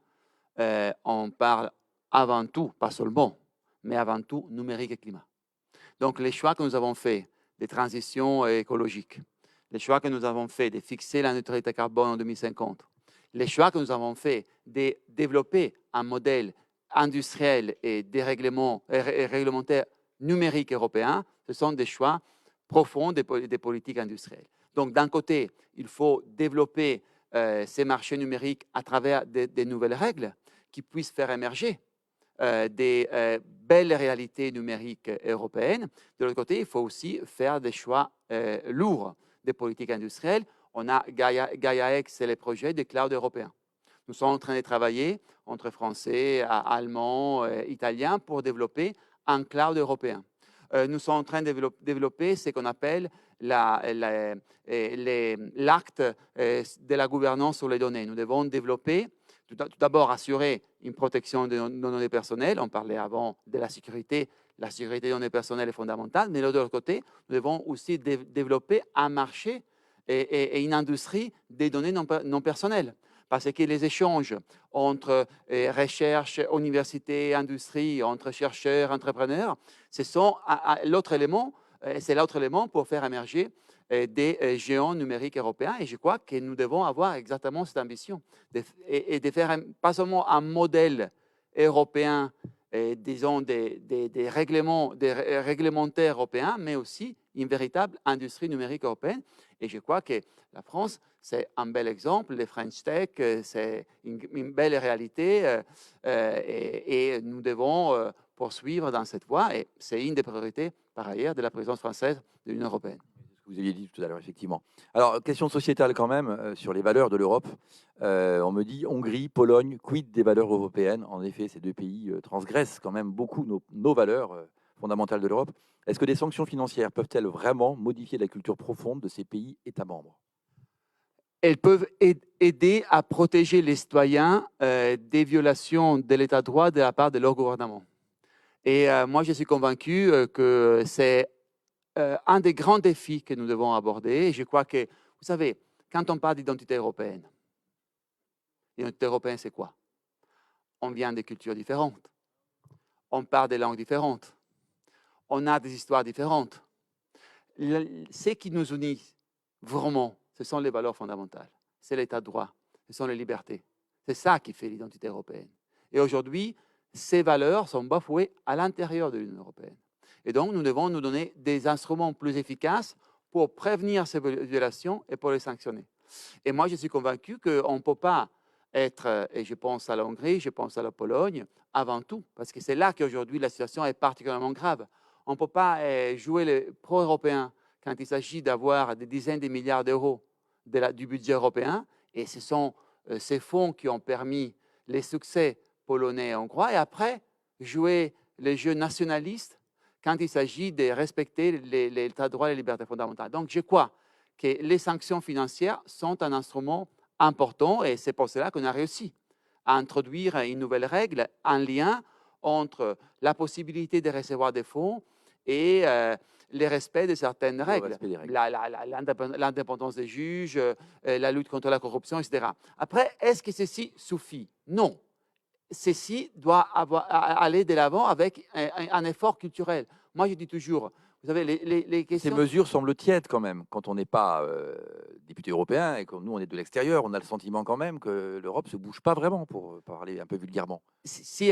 on parle avant tout, pas seulement, mais avant tout numérique et climat. Donc, les choix que nous avons faits des transitions écologiques, les choix que nous avons faits de fixer la neutralité carbone en 2050, les choix que nous avons faits de développer un modèle industriel et réglementaire numérique européen, ce sont des choix profonds des politiques industrielles. Donc, d'un côté, il faut développer ces marchés numériques à travers des nouvelles règles qui puissent faire émerger des belles réalités numériques européennes. De l'autre côté, il faut aussi faire des choix lourds des politiques industrielles. On a Gaia-X, c'est le projet de cloud européen. Nous sommes en train de travailler entre Français, Allemands, Italiens pour développer un cloud européen. Nous sommes en train de développer ce qu'on appelle l'acte de la gouvernance sur les données. Nous devons développer, tout d'abord, assurer une protection de nos données personnelles. On parlait avant de la sécurité. La sécurité des données personnelles est fondamentale. Mais de l'autre côté, nous devons aussi développer un marché et une industrie des données non personnelles. Parce que les échanges entre recherche, université, industrie, entre chercheurs, entrepreneurs, ce sont l'autre élément, c'est l'autre élément pour faire émerger des géants numériques européens. Et je crois que nous devons avoir exactement cette ambition et de faire pas seulement un modèle européen, disons des réglementaires européens, mais aussi une véritable industrie numérique européenne. Et je crois que la France, c'est un bel exemple. Les French Tech, c'est une belle réalité et nous devons poursuivre dans cette voie. Et c'est une des priorités, par ailleurs, de la présidence française de l'Union européenne. Vous aviez dit tout à l'heure, effectivement. Alors, question sociétale quand même, sur les valeurs de l'Europe. On me dit Hongrie, Pologne, quid des valeurs européennes? En effet, ces deux pays transgressent quand même beaucoup nos valeurs fondamentales de l'Europe. Est-ce que des sanctions financières peuvent-elles vraiment modifier la culture profonde de ces pays États membres? Elles peuvent aider à protéger les citoyens des violations de l'État de droit de la part de leur gouvernement. Et moi, je suis convaincu que c'est un des grands défis que nous devons aborder. Et je crois que, vous savez, quand on parle d'identité européenne, l'identité européenne, c'est quoi? On vient de cultures différentes. On parle des langues différentes. On a des histoires différentes. Ce qui nous unit vraiment, ce sont les valeurs fondamentales. C'est l'état de droit. Ce sont les libertés. C'est ça qui fait l'identité européenne. Et aujourd'hui, ces valeurs sont bafouées à l'intérieur de l'Union européenne. Et donc, nous devons nous donner des instruments plus efficaces pour prévenir ces violations et pour les sanctionner. Et moi, je suis convaincu qu'on ne peut pas être, et je pense à la Hongrie, je pense à la Pologne, avant tout, parce que c'est là qu'aujourd'hui la situation est particulièrement grave. On ne peut pas jouer les pro-européens quand il s'agit d'avoir des dizaines de milliards d'euros du budget européen, et ce sont ces fonds qui ont permis les succès polonais et hongrois, et après jouer les jeux nationalistes quand il s'agit de respecter l'état de droit et les libertés fondamentales. Donc, je crois que les sanctions financières sont un instrument important et c'est pour cela qu'on a réussi à introduire une nouvelle règle en lien entre la possibilité de recevoir des fonds et le respect de certaines règles, l'indépendance des juges, la lutte contre la corruption, etc. Après, est-ce que ceci suffit? Non. Ceci doit aller de l'avant avec un effort culturel. Moi, je dis toujours, vous savez, les questions... Ces mesures semblent tièdes quand même. Quand on n'est pas député européen et que nous, on est de l'extérieur, on a le sentiment quand même que l'Europe ne se bouge pas vraiment, pour parler un peu vulgairement. Si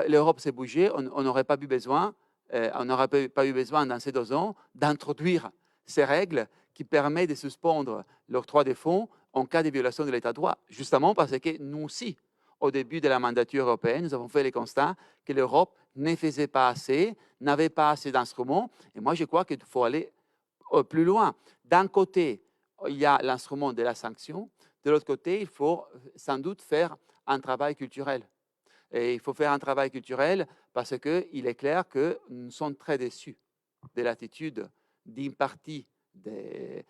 l'Europe s'est bougée, on n'aurait pas eu besoin, dans ces 2 ans, d'introduire ces règles qui permettent de suspendre l'octroi des fonds en cas de violation de l'état de droit. Justement parce que nous aussi, au début de la mandature européenne, nous avons fait le constat que l'Europe ne faisait pas assez, n'avait pas assez d'instruments. Et moi, je crois qu'il faut aller plus loin. D'un côté, il y a l'instrument de la sanction. De l'autre côté, il faut sans doute faire un travail culturel. Et il faut faire un travail culturel parce qu'il est clair que nous sommes très déçus de l'attitude d'une partie des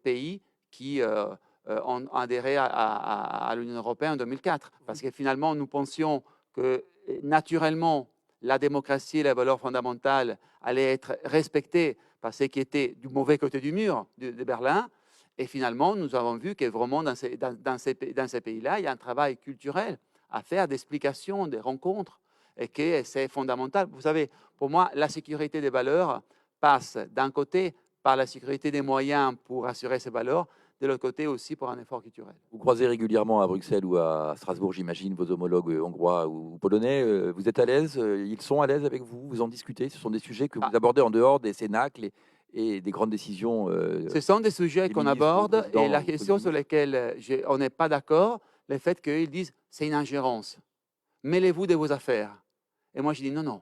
pays qui ont adhéré à l'Union européenne en 2004. Parce que finalement, nous pensions que naturellement, la démocratie et les valeurs fondamentales allaient être respectées par ceux qui étaient du mauvais côté du mur de Berlin. Et finalement, nous avons vu que vraiment dans ces pays-là, il y a un travail culturel à faire, d'explication, des rencontres, et que c'est fondamental. Vous savez, pour moi, la sécurité des valeurs passe d'un côté par la sécurité des moyens pour assurer ces valeurs, de l'autre côté aussi pour un effort culturel. Vous croisez régulièrement à Bruxelles ou à Strasbourg, j'imagine, vos homologues hongrois ou polonais. Vous êtes à l'aise? Ils sont à l'aise avec vous? Vous en discutez? Ce sont des sujets que vous abordez en dehors des cénacles et des grandes décisions. Ce sont des sujets qu'on aborde et la question sur laquelle on n'est pas d'accord, le fait qu'ils disent c'est une ingérence. Mêlez-vous de vos affaires. Et moi, je dis non, non.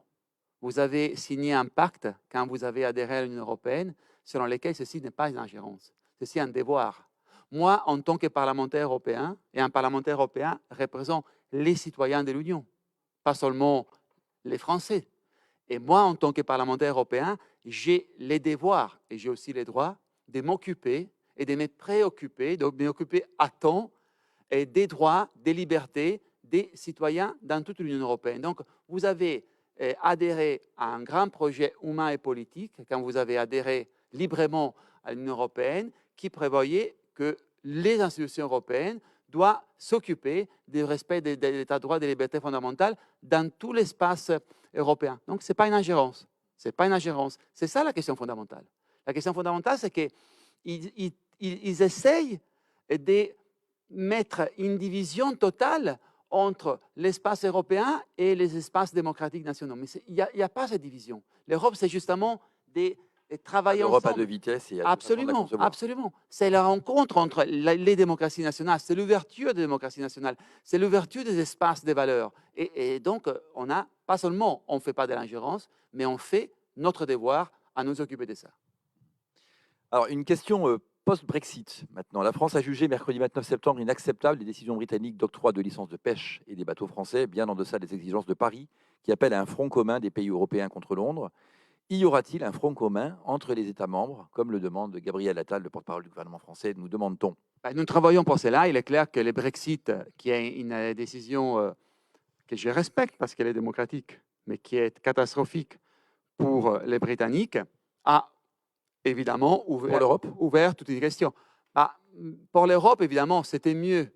Vous avez signé un pacte quand vous avez adhéré à l'Union européenne selon lequel ceci n'est pas une ingérence. Ceci est un devoir. Moi, en tant que parlementaire européen, et un parlementaire européen représente les citoyens de l'Union, pas seulement les Français. Et moi, en tant que parlementaire européen, j'ai les devoirs et j'ai aussi les droits de m'occuper et de me préoccuper, de m'occuper à temps et des droits, des libertés des citoyens dans toute l'Union européenne. Donc, vous avez adhéré à un grand projet humain et politique quand vous avez adhéré librement à l'Union européenne qui prévoyait que les institutions européennes doivent s'occuper du respect de l'état de droit et des libertés fondamentales dans tout l'espace européen. Donc, ce n'est pas une ingérence. Ce n'est pas une ingérence. C'est ça la question fondamentale. La question fondamentale, c'est qu'ils essayent de mettre une division totale entre l'espace européen et les espaces démocratiques nationaux. Mais il n'y a pas cette division. L'Europe, c'est justement des travailler ensemble. L'Europe à deux vitesses et à Absolument, absolument. C'est la rencontre entre les démocraties nationales, c'est l'ouverture des démocraties nationales, c'est l'ouverture des espaces des valeurs. Et donc, on a, pas seulement, on ne fait pas de l'ingérence, mais on fait notre devoir à nous occuper de ça. Alors, une question post-Brexit maintenant. La France a jugé mercredi 29 septembre inacceptable les décisions britanniques d'octroi de licences de pêche et des bateaux français, bien en deçà des exigences de Paris, qui appellent à un front commun des pays européens contre Londres. Y aura-t-il un front commun entre les États membres, comme le demande Gabriel Attal, le porte-parole du gouvernement français? Nous demande-t-on. Nous travaillons pour cela. Il est clair que le Brexit, qui est une décision que je respecte parce qu'elle est démocratique, mais qui est catastrophique pour les Britanniques, a évidemment ouvert toute une question. Pour l'Europe, évidemment, c'était mieux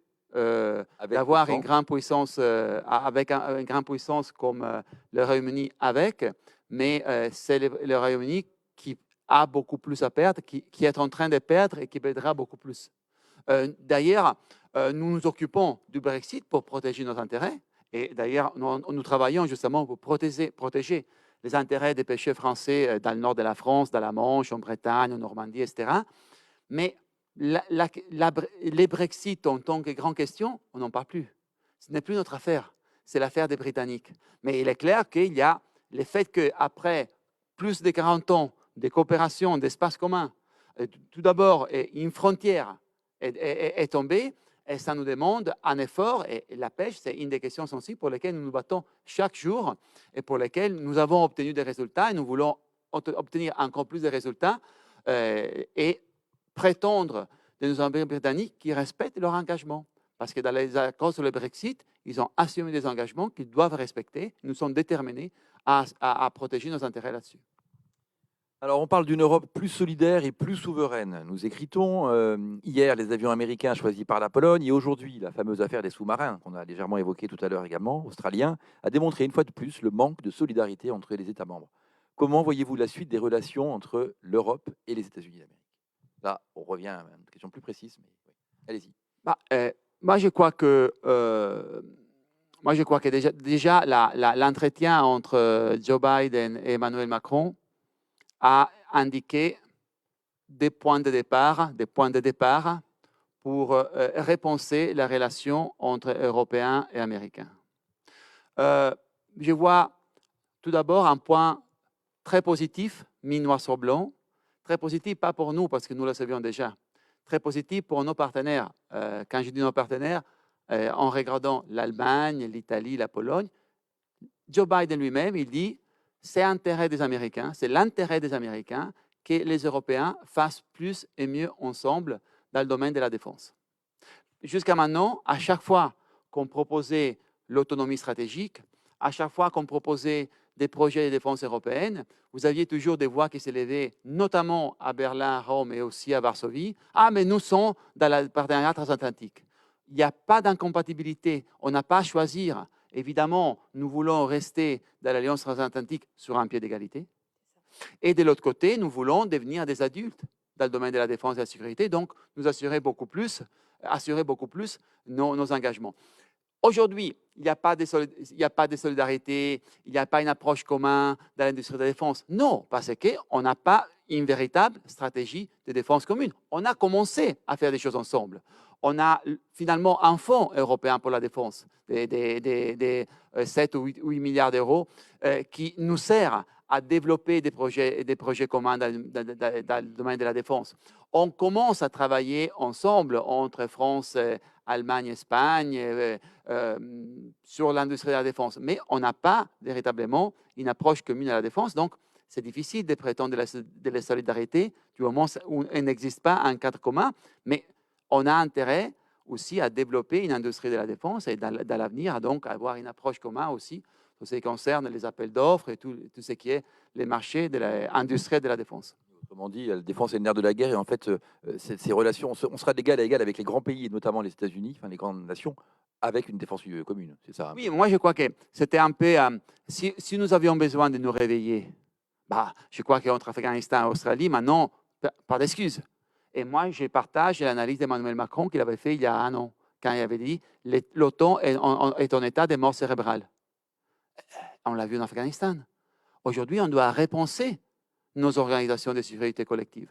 d'avoir une grande puissance, avec une grande puissance comme le Royaume-Uni avec, mais c'est le Royaume-Uni qui a beaucoup plus à perdre, qui est en train de perdre et qui perdra beaucoup plus. D'ailleurs, nous nous occupons du Brexit pour protéger nos intérêts. Et d'ailleurs, nous travaillons justement pour protéger les intérêts des pêcheurs français dans le nord de la France, dans la Manche, en Bretagne, en Normandie, etc. Mais les Brexit en tant que grande question, on n'en parle plus. Ce n'est plus notre affaire, c'est l'affaire des Britanniques. Mais il est clair qu'il y a le fait qu'après plus de 40 ans de coopération, d'espace commun, tout d'abord, une frontière est tombée, et ça nous demande un effort. Et la pêche, c'est une des questions sensibles pour lesquelles nous nous battons chaque jour et pour lesquelles nous avons obtenu des résultats et nous voulons obtenir encore plus de résultats et prétendre de nos amis britanniques qui respectent leur engagement. Parce que dans les accords sur le Brexit, ils ont assumé des engagements qu'ils doivent respecter. Nous sommes déterminés à protéger nos intérêts là-dessus. Alors, on parle d'une Europe plus solidaire et plus souveraine. Nous écrit-on hier les avions américains choisis par la Pologne et aujourd'hui la fameuse affaire des sous-marins qu'on a légèrement évoquée tout à l'heure également, australiens, a démontré une fois de plus le manque de solidarité entre les États membres. Comment voyez-vous la suite des relations entre l'Europe et les États-Unis d'Amérique? Là, on revient à une question plus précise, mais oui. Allez-y. Moi, je crois que déjà l'entretien entre Joe Biden et Emmanuel Macron a indiqué des points de départ pour repenser la relation entre Européens et Américains. Je vois tout d'abord un point très positif, mis noir sur blanc, très positif, pas pour nous parce que nous le savions déjà, très positif pour nos partenaires. Quand je dis nos partenaires, en regardant l'Allemagne, l'Italie, la Pologne, Joe Biden lui-même, il dit c'est l'intérêt des Américains que les Européens fassent plus et mieux ensemble dans le domaine de la défense. Jusqu'à maintenant, à chaque fois qu'on proposait l'autonomie stratégique, à chaque fois qu'on proposait des projets de défense européenne, vous aviez toujours des voix qui s'élevaient, notamment à Berlin, Rome et aussi à Varsovie. Ah, mais nous sommes dans le partenariat transatlantique. Il n'y a pas d'incompatibilité. On n'a pas à choisir. Évidemment, nous voulons rester dans l'Alliance transatlantique sur un pied d'égalité. Et de l'autre côté, nous voulons devenir des adultes dans le domaine de la défense et de la sécurité, donc nous assurer beaucoup plus nos engagements. Aujourd'hui, il n'y a pas de solidarité, il n'y a pas une approche commune dans l'industrie de la défense. Non, parce qu'on n'a pas une véritable stratégie de défense commune. On a commencé à faire des choses ensemble. On a finalement un fonds européen pour la défense, des 7 ou 8 milliards d'euros, qui nous sert à développer des projets communs dans le domaine de la défense. On commence à travailler ensemble entre France, Allemagne, Espagne, sur l'industrie de la défense. Mais on n'a pas véritablement une approche commune à la défense. Donc, c'est difficile de prétendre de la solidarité du moment où il n'existe pas un cadre commun. Mais on a intérêt aussi à développer une industrie de la défense et dans l'avenir, donc, avoir une approche commune aussi pour ce qui concerne les appels d'offres et tout ce qui est les marchés de l'industrie de la défense. Autrement dit, la défense est le nerf de la guerre et en fait, ces relations, on sera d'égal à égal avec les grands pays, notamment les États-Unis, enfin les grandes nations, avec une défense commune, c'est ça? Oui, moi je crois que c'était un peu, si nous avions besoin de nous réveiller, je crois qu'entre Afghanistan et Australie, maintenant, pas d'excuses. Et moi, je partage l'analyse d'Emmanuel Macron qu'il avait fait il y a un an, quand il avait dit l'OTAN est en état de mort cérébrale. On l'a vu en Afghanistan. Aujourd'hui, on doit repenser nos organisations de sécurité collective.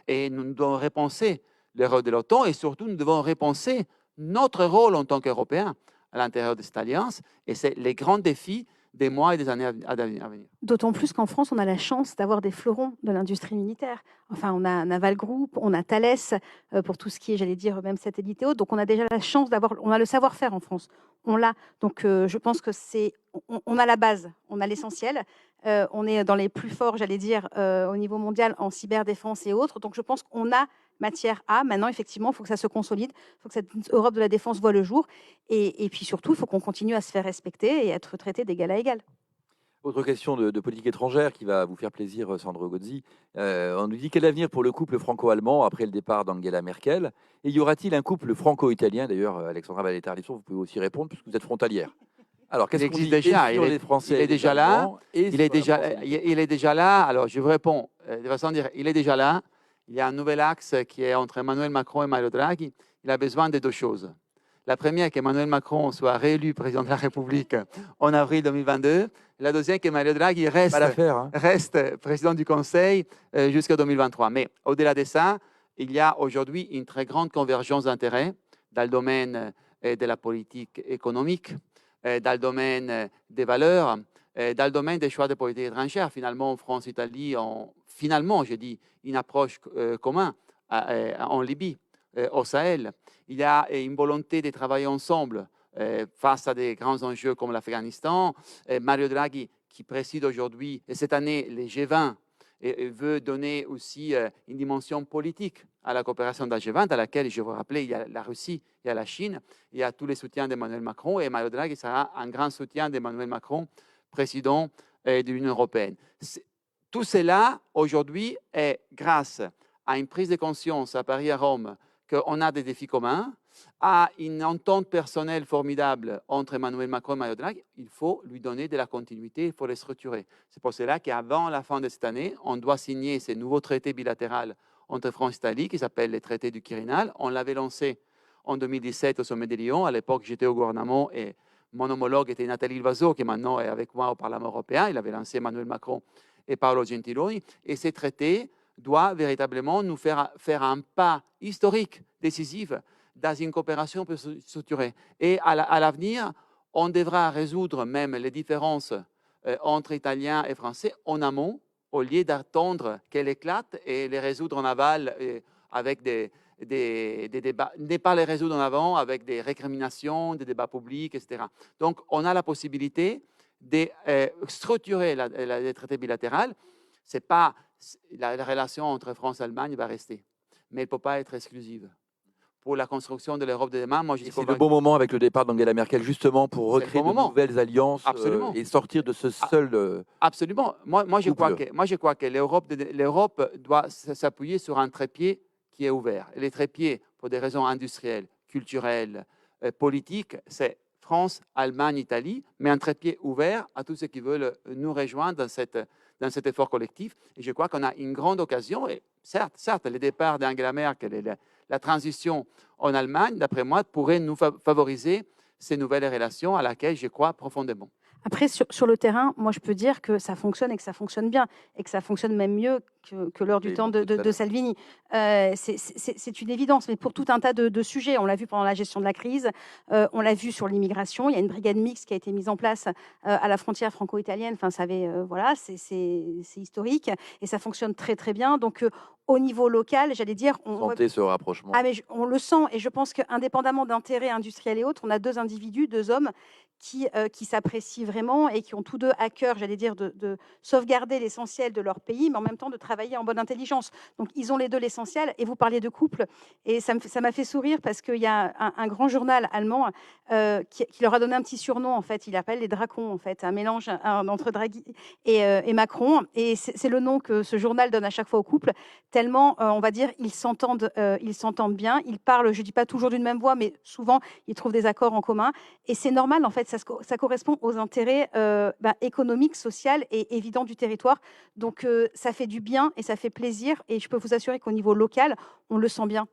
Et nous devons repenser le rôle de l'OTAN et surtout, nous devons repenser notre rôle en tant qu'Européens à l'intérieur de cette alliance. Et c'est les grands défis des mois et des années à venir. D'autant plus qu'en France, on a la chance d'avoir des fleurons de l'industrie militaire. Enfin, on a Naval Group, on a Thales pour tout ce qui est, j'allais dire, même satellite et autres. Donc, on a déjà la chance on a le savoir-faire en France. On l'a. Donc, je pense que on a la base, on a l'essentiel. On est dans les plus forts, j'allais dire, au niveau mondial en cyberdéfense et autres. Donc, je pense qu'on a matière à. Maintenant, effectivement, il faut que ça se consolide. Il faut que cette Europe de la défense voit le jour. Et puis surtout, il faut qu'on continue à se faire respecter et être traité d'égal à égal. Autre question de politique étrangère qui va vous faire plaisir, Sandro Gozzi. On nous dit quel avenir pour le couple franco-allemand après le départ d'Angela Merkel? Et y aura-t-il un couple franco-italien? D'ailleurs, Alexandra Valetta-Alisson, vous pouvez aussi répondre puisque vous êtes frontalière. Alors, qu'est-ce qu'on dit déjà, sur les Français? Il est déjà là. Il est déjà là. Alors, je vous réponds de façon à dire, il est déjà là. Il y a un nouvel axe qui est entre Emmanuel Macron et Mario Draghi. Il a besoin de deux choses. La première, qu'Emmanuel Macron soit réélu président de la République en avril 2022. La deuxième, que Mario Draghi reste président du Conseil jusqu'en 2023. Mais au-delà de ça, il y a aujourd'hui une très grande convergence d'intérêts dans le domaine de la politique économique, dans le domaine des valeurs, dans le domaine des choix de politique étrangère. Finalement, France et Italie ont, je dis, une approche commune en Libye, au Sahel. Il y a une volonté de travailler ensemble face à des grands enjeux comme l'Afghanistan. Mario Draghi, qui préside aujourd'hui, et cette année, les G20, veut donner aussi une dimension politique à la coopération de la G20, à laquelle, je vous rappelle, il y a la Russie, il y a la Chine, il y a tous les soutiens d'Emmanuel Macron, et Mario Draghi sera un grand soutien d'Emmanuel Macron, président de l'Union européenne. Tout cela, aujourd'hui, est grâce à une prise de conscience à Paris et à Rome qu'on a des défis communs, à une entente personnelle formidable entre Emmanuel Macron et Mario Draghi. Il faut lui donner de la continuité, il faut les structurer. C'est pour cela qu'avant la fin de cette année, on doit signer ces nouveaux traités bilatéraux entre France et Italie, qui s'appellent les traités du Quirinal. On l'avait lancé en 2017 au sommet de Lyon. À l'époque, j'étais au gouvernement et mon homologue était Nathalie Loiseau, qui maintenant est avec moi au Parlement européen. Il avait lancé Emmanuel Macron et Paolo Gentiloni. Et ces traités doit véritablement nous faire un pas historique, décisif, dans une coopération plus structurée. Et à l'avenir, on devra résoudre même les différences entre Italiens et Français en amont, au lieu d'attendre qu'elles éclatent et les résoudre en aval avec des débats, ne pas les résoudre en avant avec des récriminations, des débats publics, etc. Donc, on a la possibilité de structurer les traités bilatéraux. C'est pas la relation entre France et Allemagne va rester, mais elle ne peut pas être exclusive. pour la construction de l'Europe de demain. Moi, je Et suis c'est le convaincu. bon moment avec le départ d'Angela Merkel, justement, pour C'est le recréer bon de moment. nouvelles alliances Absolument. et sortir de ce Ah, seul Absolument. Moi, je crois que l'Europe doit s'appuyer sur un trépied qui est ouvert. Et les trépieds, pour des raisons industrielles, culturelles, politiques, c'est France, Allemagne, Italie, mais un trépied ouvert à tous ceux qui veulent nous rejoindre dans cet effort collectif. Et je crois qu'on a une grande occasion. Et certes, le départ d'Angela Merkel et la transition en Allemagne, d'après moi, pourrait nous favoriser ces nouvelles relations à laquelle je crois profondément. Après, sur le terrain, moi, je peux dire que ça fonctionne et que ça fonctionne bien et que ça fonctionne même mieux que lors du Oui, temps beaucoup tout à de l'heure. Salvini. C'est une évidence, mais pour tout un tas de sujets. On l'a vu pendant la gestion de la crise, on l'a vu sur l'immigration. Il y a une brigade mixte qui a été mise en place à la frontière franco-italienne. Enfin, voilà, c'est historique et ça fonctionne très, très bien. Donc, au niveau local, j'allais dire, Vous sentez ce rapprochement? mais on le sent et je pense qu'indépendamment d'intérêts industriels et autres, on a 2 individus, 2 hommes qui s'apprécient vraiment et qui ont tous 2 à cœur, j'allais dire, de sauvegarder l'essentiel de leur pays, mais en même temps de travailler en bonne intelligence. Donc ils ont les 2 l'essentiel et vous parliez de couple et ça m'a fait sourire parce qu'il y a un grand journal allemand qui leur a donné un petit surnom en fait, il appelle les Dracons en fait, un mélange entre Draghi et Macron et c'est le nom que ce journal donne à chaque fois au couple, tellement on va dire ils s'entendent bien, ils parlent, je dis pas toujours d'une même voix, mais souvent ils trouvent des accords en commun et c'est normal en fait, ça correspond aux intérêts économiques, sociaux et évidents du territoire. Donc ça fait du bien et ça fait plaisir et je peux vous assurer qu'au niveau local, on le sent bien.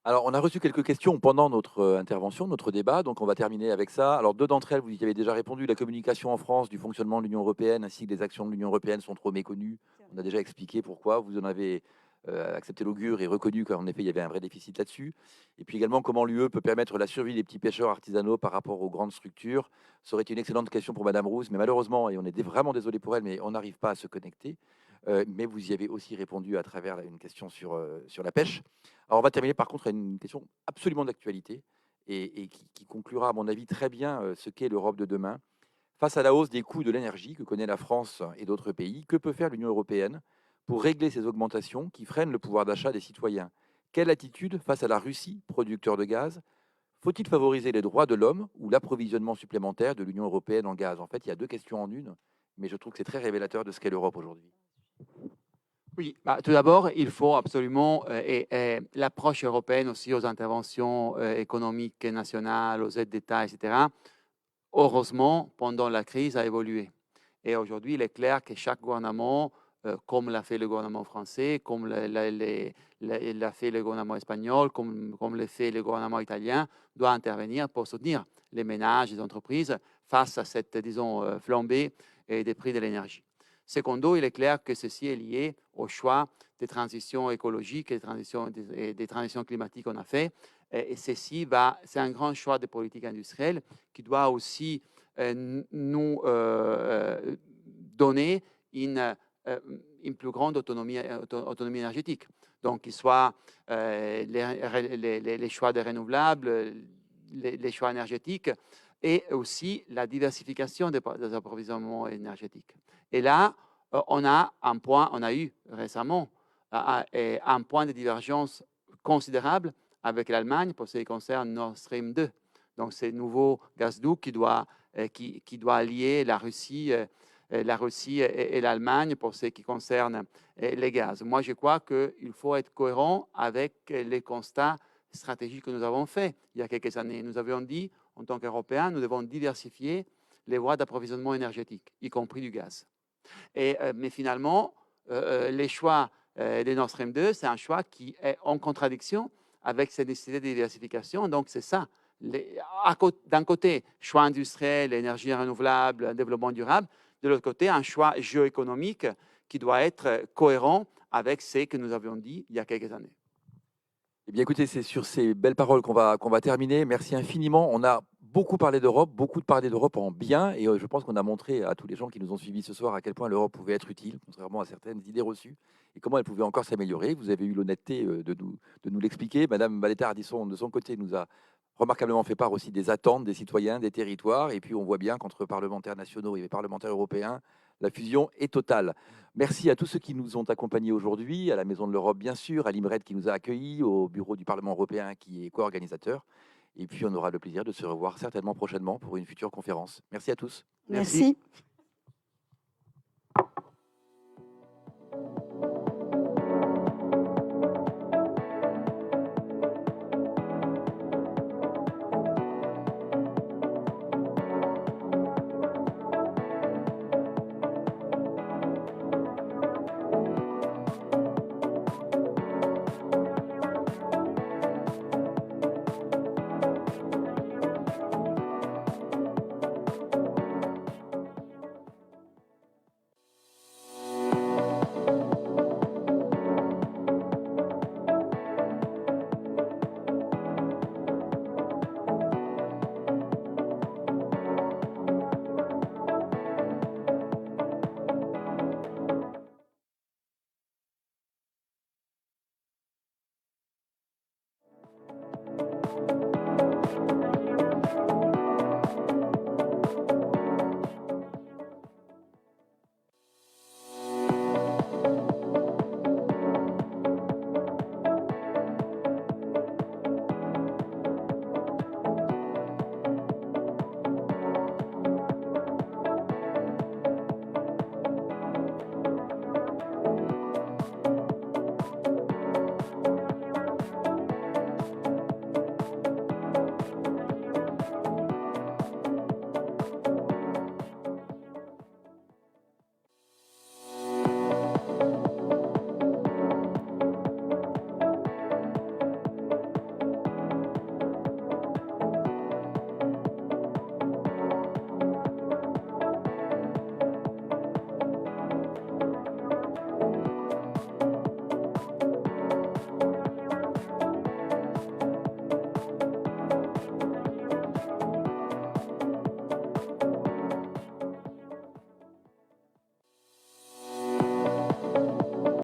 Alors, on a reçu quelques questions pendant notre intervention, notre débat, donc on va terminer avec ça. Alors, 2 d'entre elles, vous y avez déjà répondu. La communication en France du fonctionnement de l'Union européenne ainsi que des actions de l'Union européenne sont trop méconnues. On a déjà expliqué pourquoi. Vous en avez accepté l'augure et reconnu qu'en effet, il y avait un vrai déficit là-dessus. Et puis également, comment l'UE peut permettre la survie des petits pêcheurs artisanaux par rapport aux grandes structures. Ça aurait été une excellente question pour Madame Rouse, mais malheureusement, et on est vraiment désolé pour elle, mais on n'arrive pas à se connecter. Mais vous y avez aussi répondu à travers une question sur la pêche. Alors, on va terminer par contre à une question absolument d'actualité et qui conclura, à mon avis, très bien ce qu'est l'Europe de demain. Face à la hausse des coûts de l'énergie que connaît la France et d'autres pays, que peut faire l'Union européenne pour régler ces augmentations qui freinent le pouvoir d'achat des citoyens? Quelle attitude face à la Russie, producteur de gaz? Faut-il favoriser les droits de l'homme ou l'approvisionnement supplémentaire de l'Union européenne en gaz? En fait, il y a 2 questions en une, mais je trouve que c'est très révélateur de ce qu'est l'Europe aujourd'hui. Oui, tout d'abord, il faut absolument, et l'approche européenne aussi aux interventions économiques nationales, aux aides d'État, etc., heureusement, pendant la crise, a évolué. Et aujourd'hui, il est clair que chaque gouvernement, comme l'a fait le gouvernement français, comme l'a fait le gouvernement espagnol, comme l'a fait le gouvernement italien, doit intervenir pour soutenir les ménages, les entreprises face à cette, disons, flambée des prix de l'énergie. Secondo, il est clair que ceci est lié au choix des transitions écologiques et des transitions climatiques qu'on a fait. Et ceci c'est un grand choix de politique industrielle qui doit aussi nous donner une plus grande autonomie énergétique. Donc, qu'il soit les choix des renouvelables, les choix énergétiques et aussi la diversification des approvisionnements énergétiques. Et là, on a eu récemment un point de divergence considérable avec l'Allemagne pour ce qui concerne Nord Stream 2. Donc, c'est nouveau gazoduc qui doit allier la Russie et l'Allemagne pour ce qui concerne les gaz. Moi, je crois qu'il faut être cohérent avec les constats stratégiques que nous avons faits il y a quelques années. Nous avions dit, en tant qu'Européens, nous devons diversifier les voies d'approvisionnement énergétique, y compris du gaz. Mais finalement, les choix de Nord Stream 2, c'est un choix qui est en contradiction avec cette nécessité de diversification. Donc, c'est ça. D'un côté, choix industriel, énergie renouvelable, développement durable. De l'autre côté, un choix géoéconomique qui doit être cohérent avec ce que nous avions dit il y a quelques années. Eh bien, écoutez, c'est sur ces belles paroles qu'on va terminer. Merci infiniment. On a beaucoup parlé d'Europe, beaucoup parlé d'Europe en bien, et je pense qu'on a montré à tous les gens qui nous ont suivis ce soir à quel point l'Europe pouvait être utile, contrairement à certaines idées reçues, et comment elle pouvait encore s'améliorer. Vous avez eu l'honnêteté de nous l'expliquer. Madame Baletta-Ardisson, de son côté, nous a remarquablement fait part aussi des attentes des citoyens, des territoires, et puis on voit bien qu'entre parlementaires nationaux et parlementaires européens, La fusion est totale. Merci à tous ceux qui nous ont accompagnés aujourd'hui, à la Maison de l'Europe bien sûr, à l'IMRED qui nous a accueillis, au bureau du Parlement européen qui est co-organisateur. Et puis on aura le plaisir de se revoir certainement prochainement pour une future conférence. Merci à tous. Merci.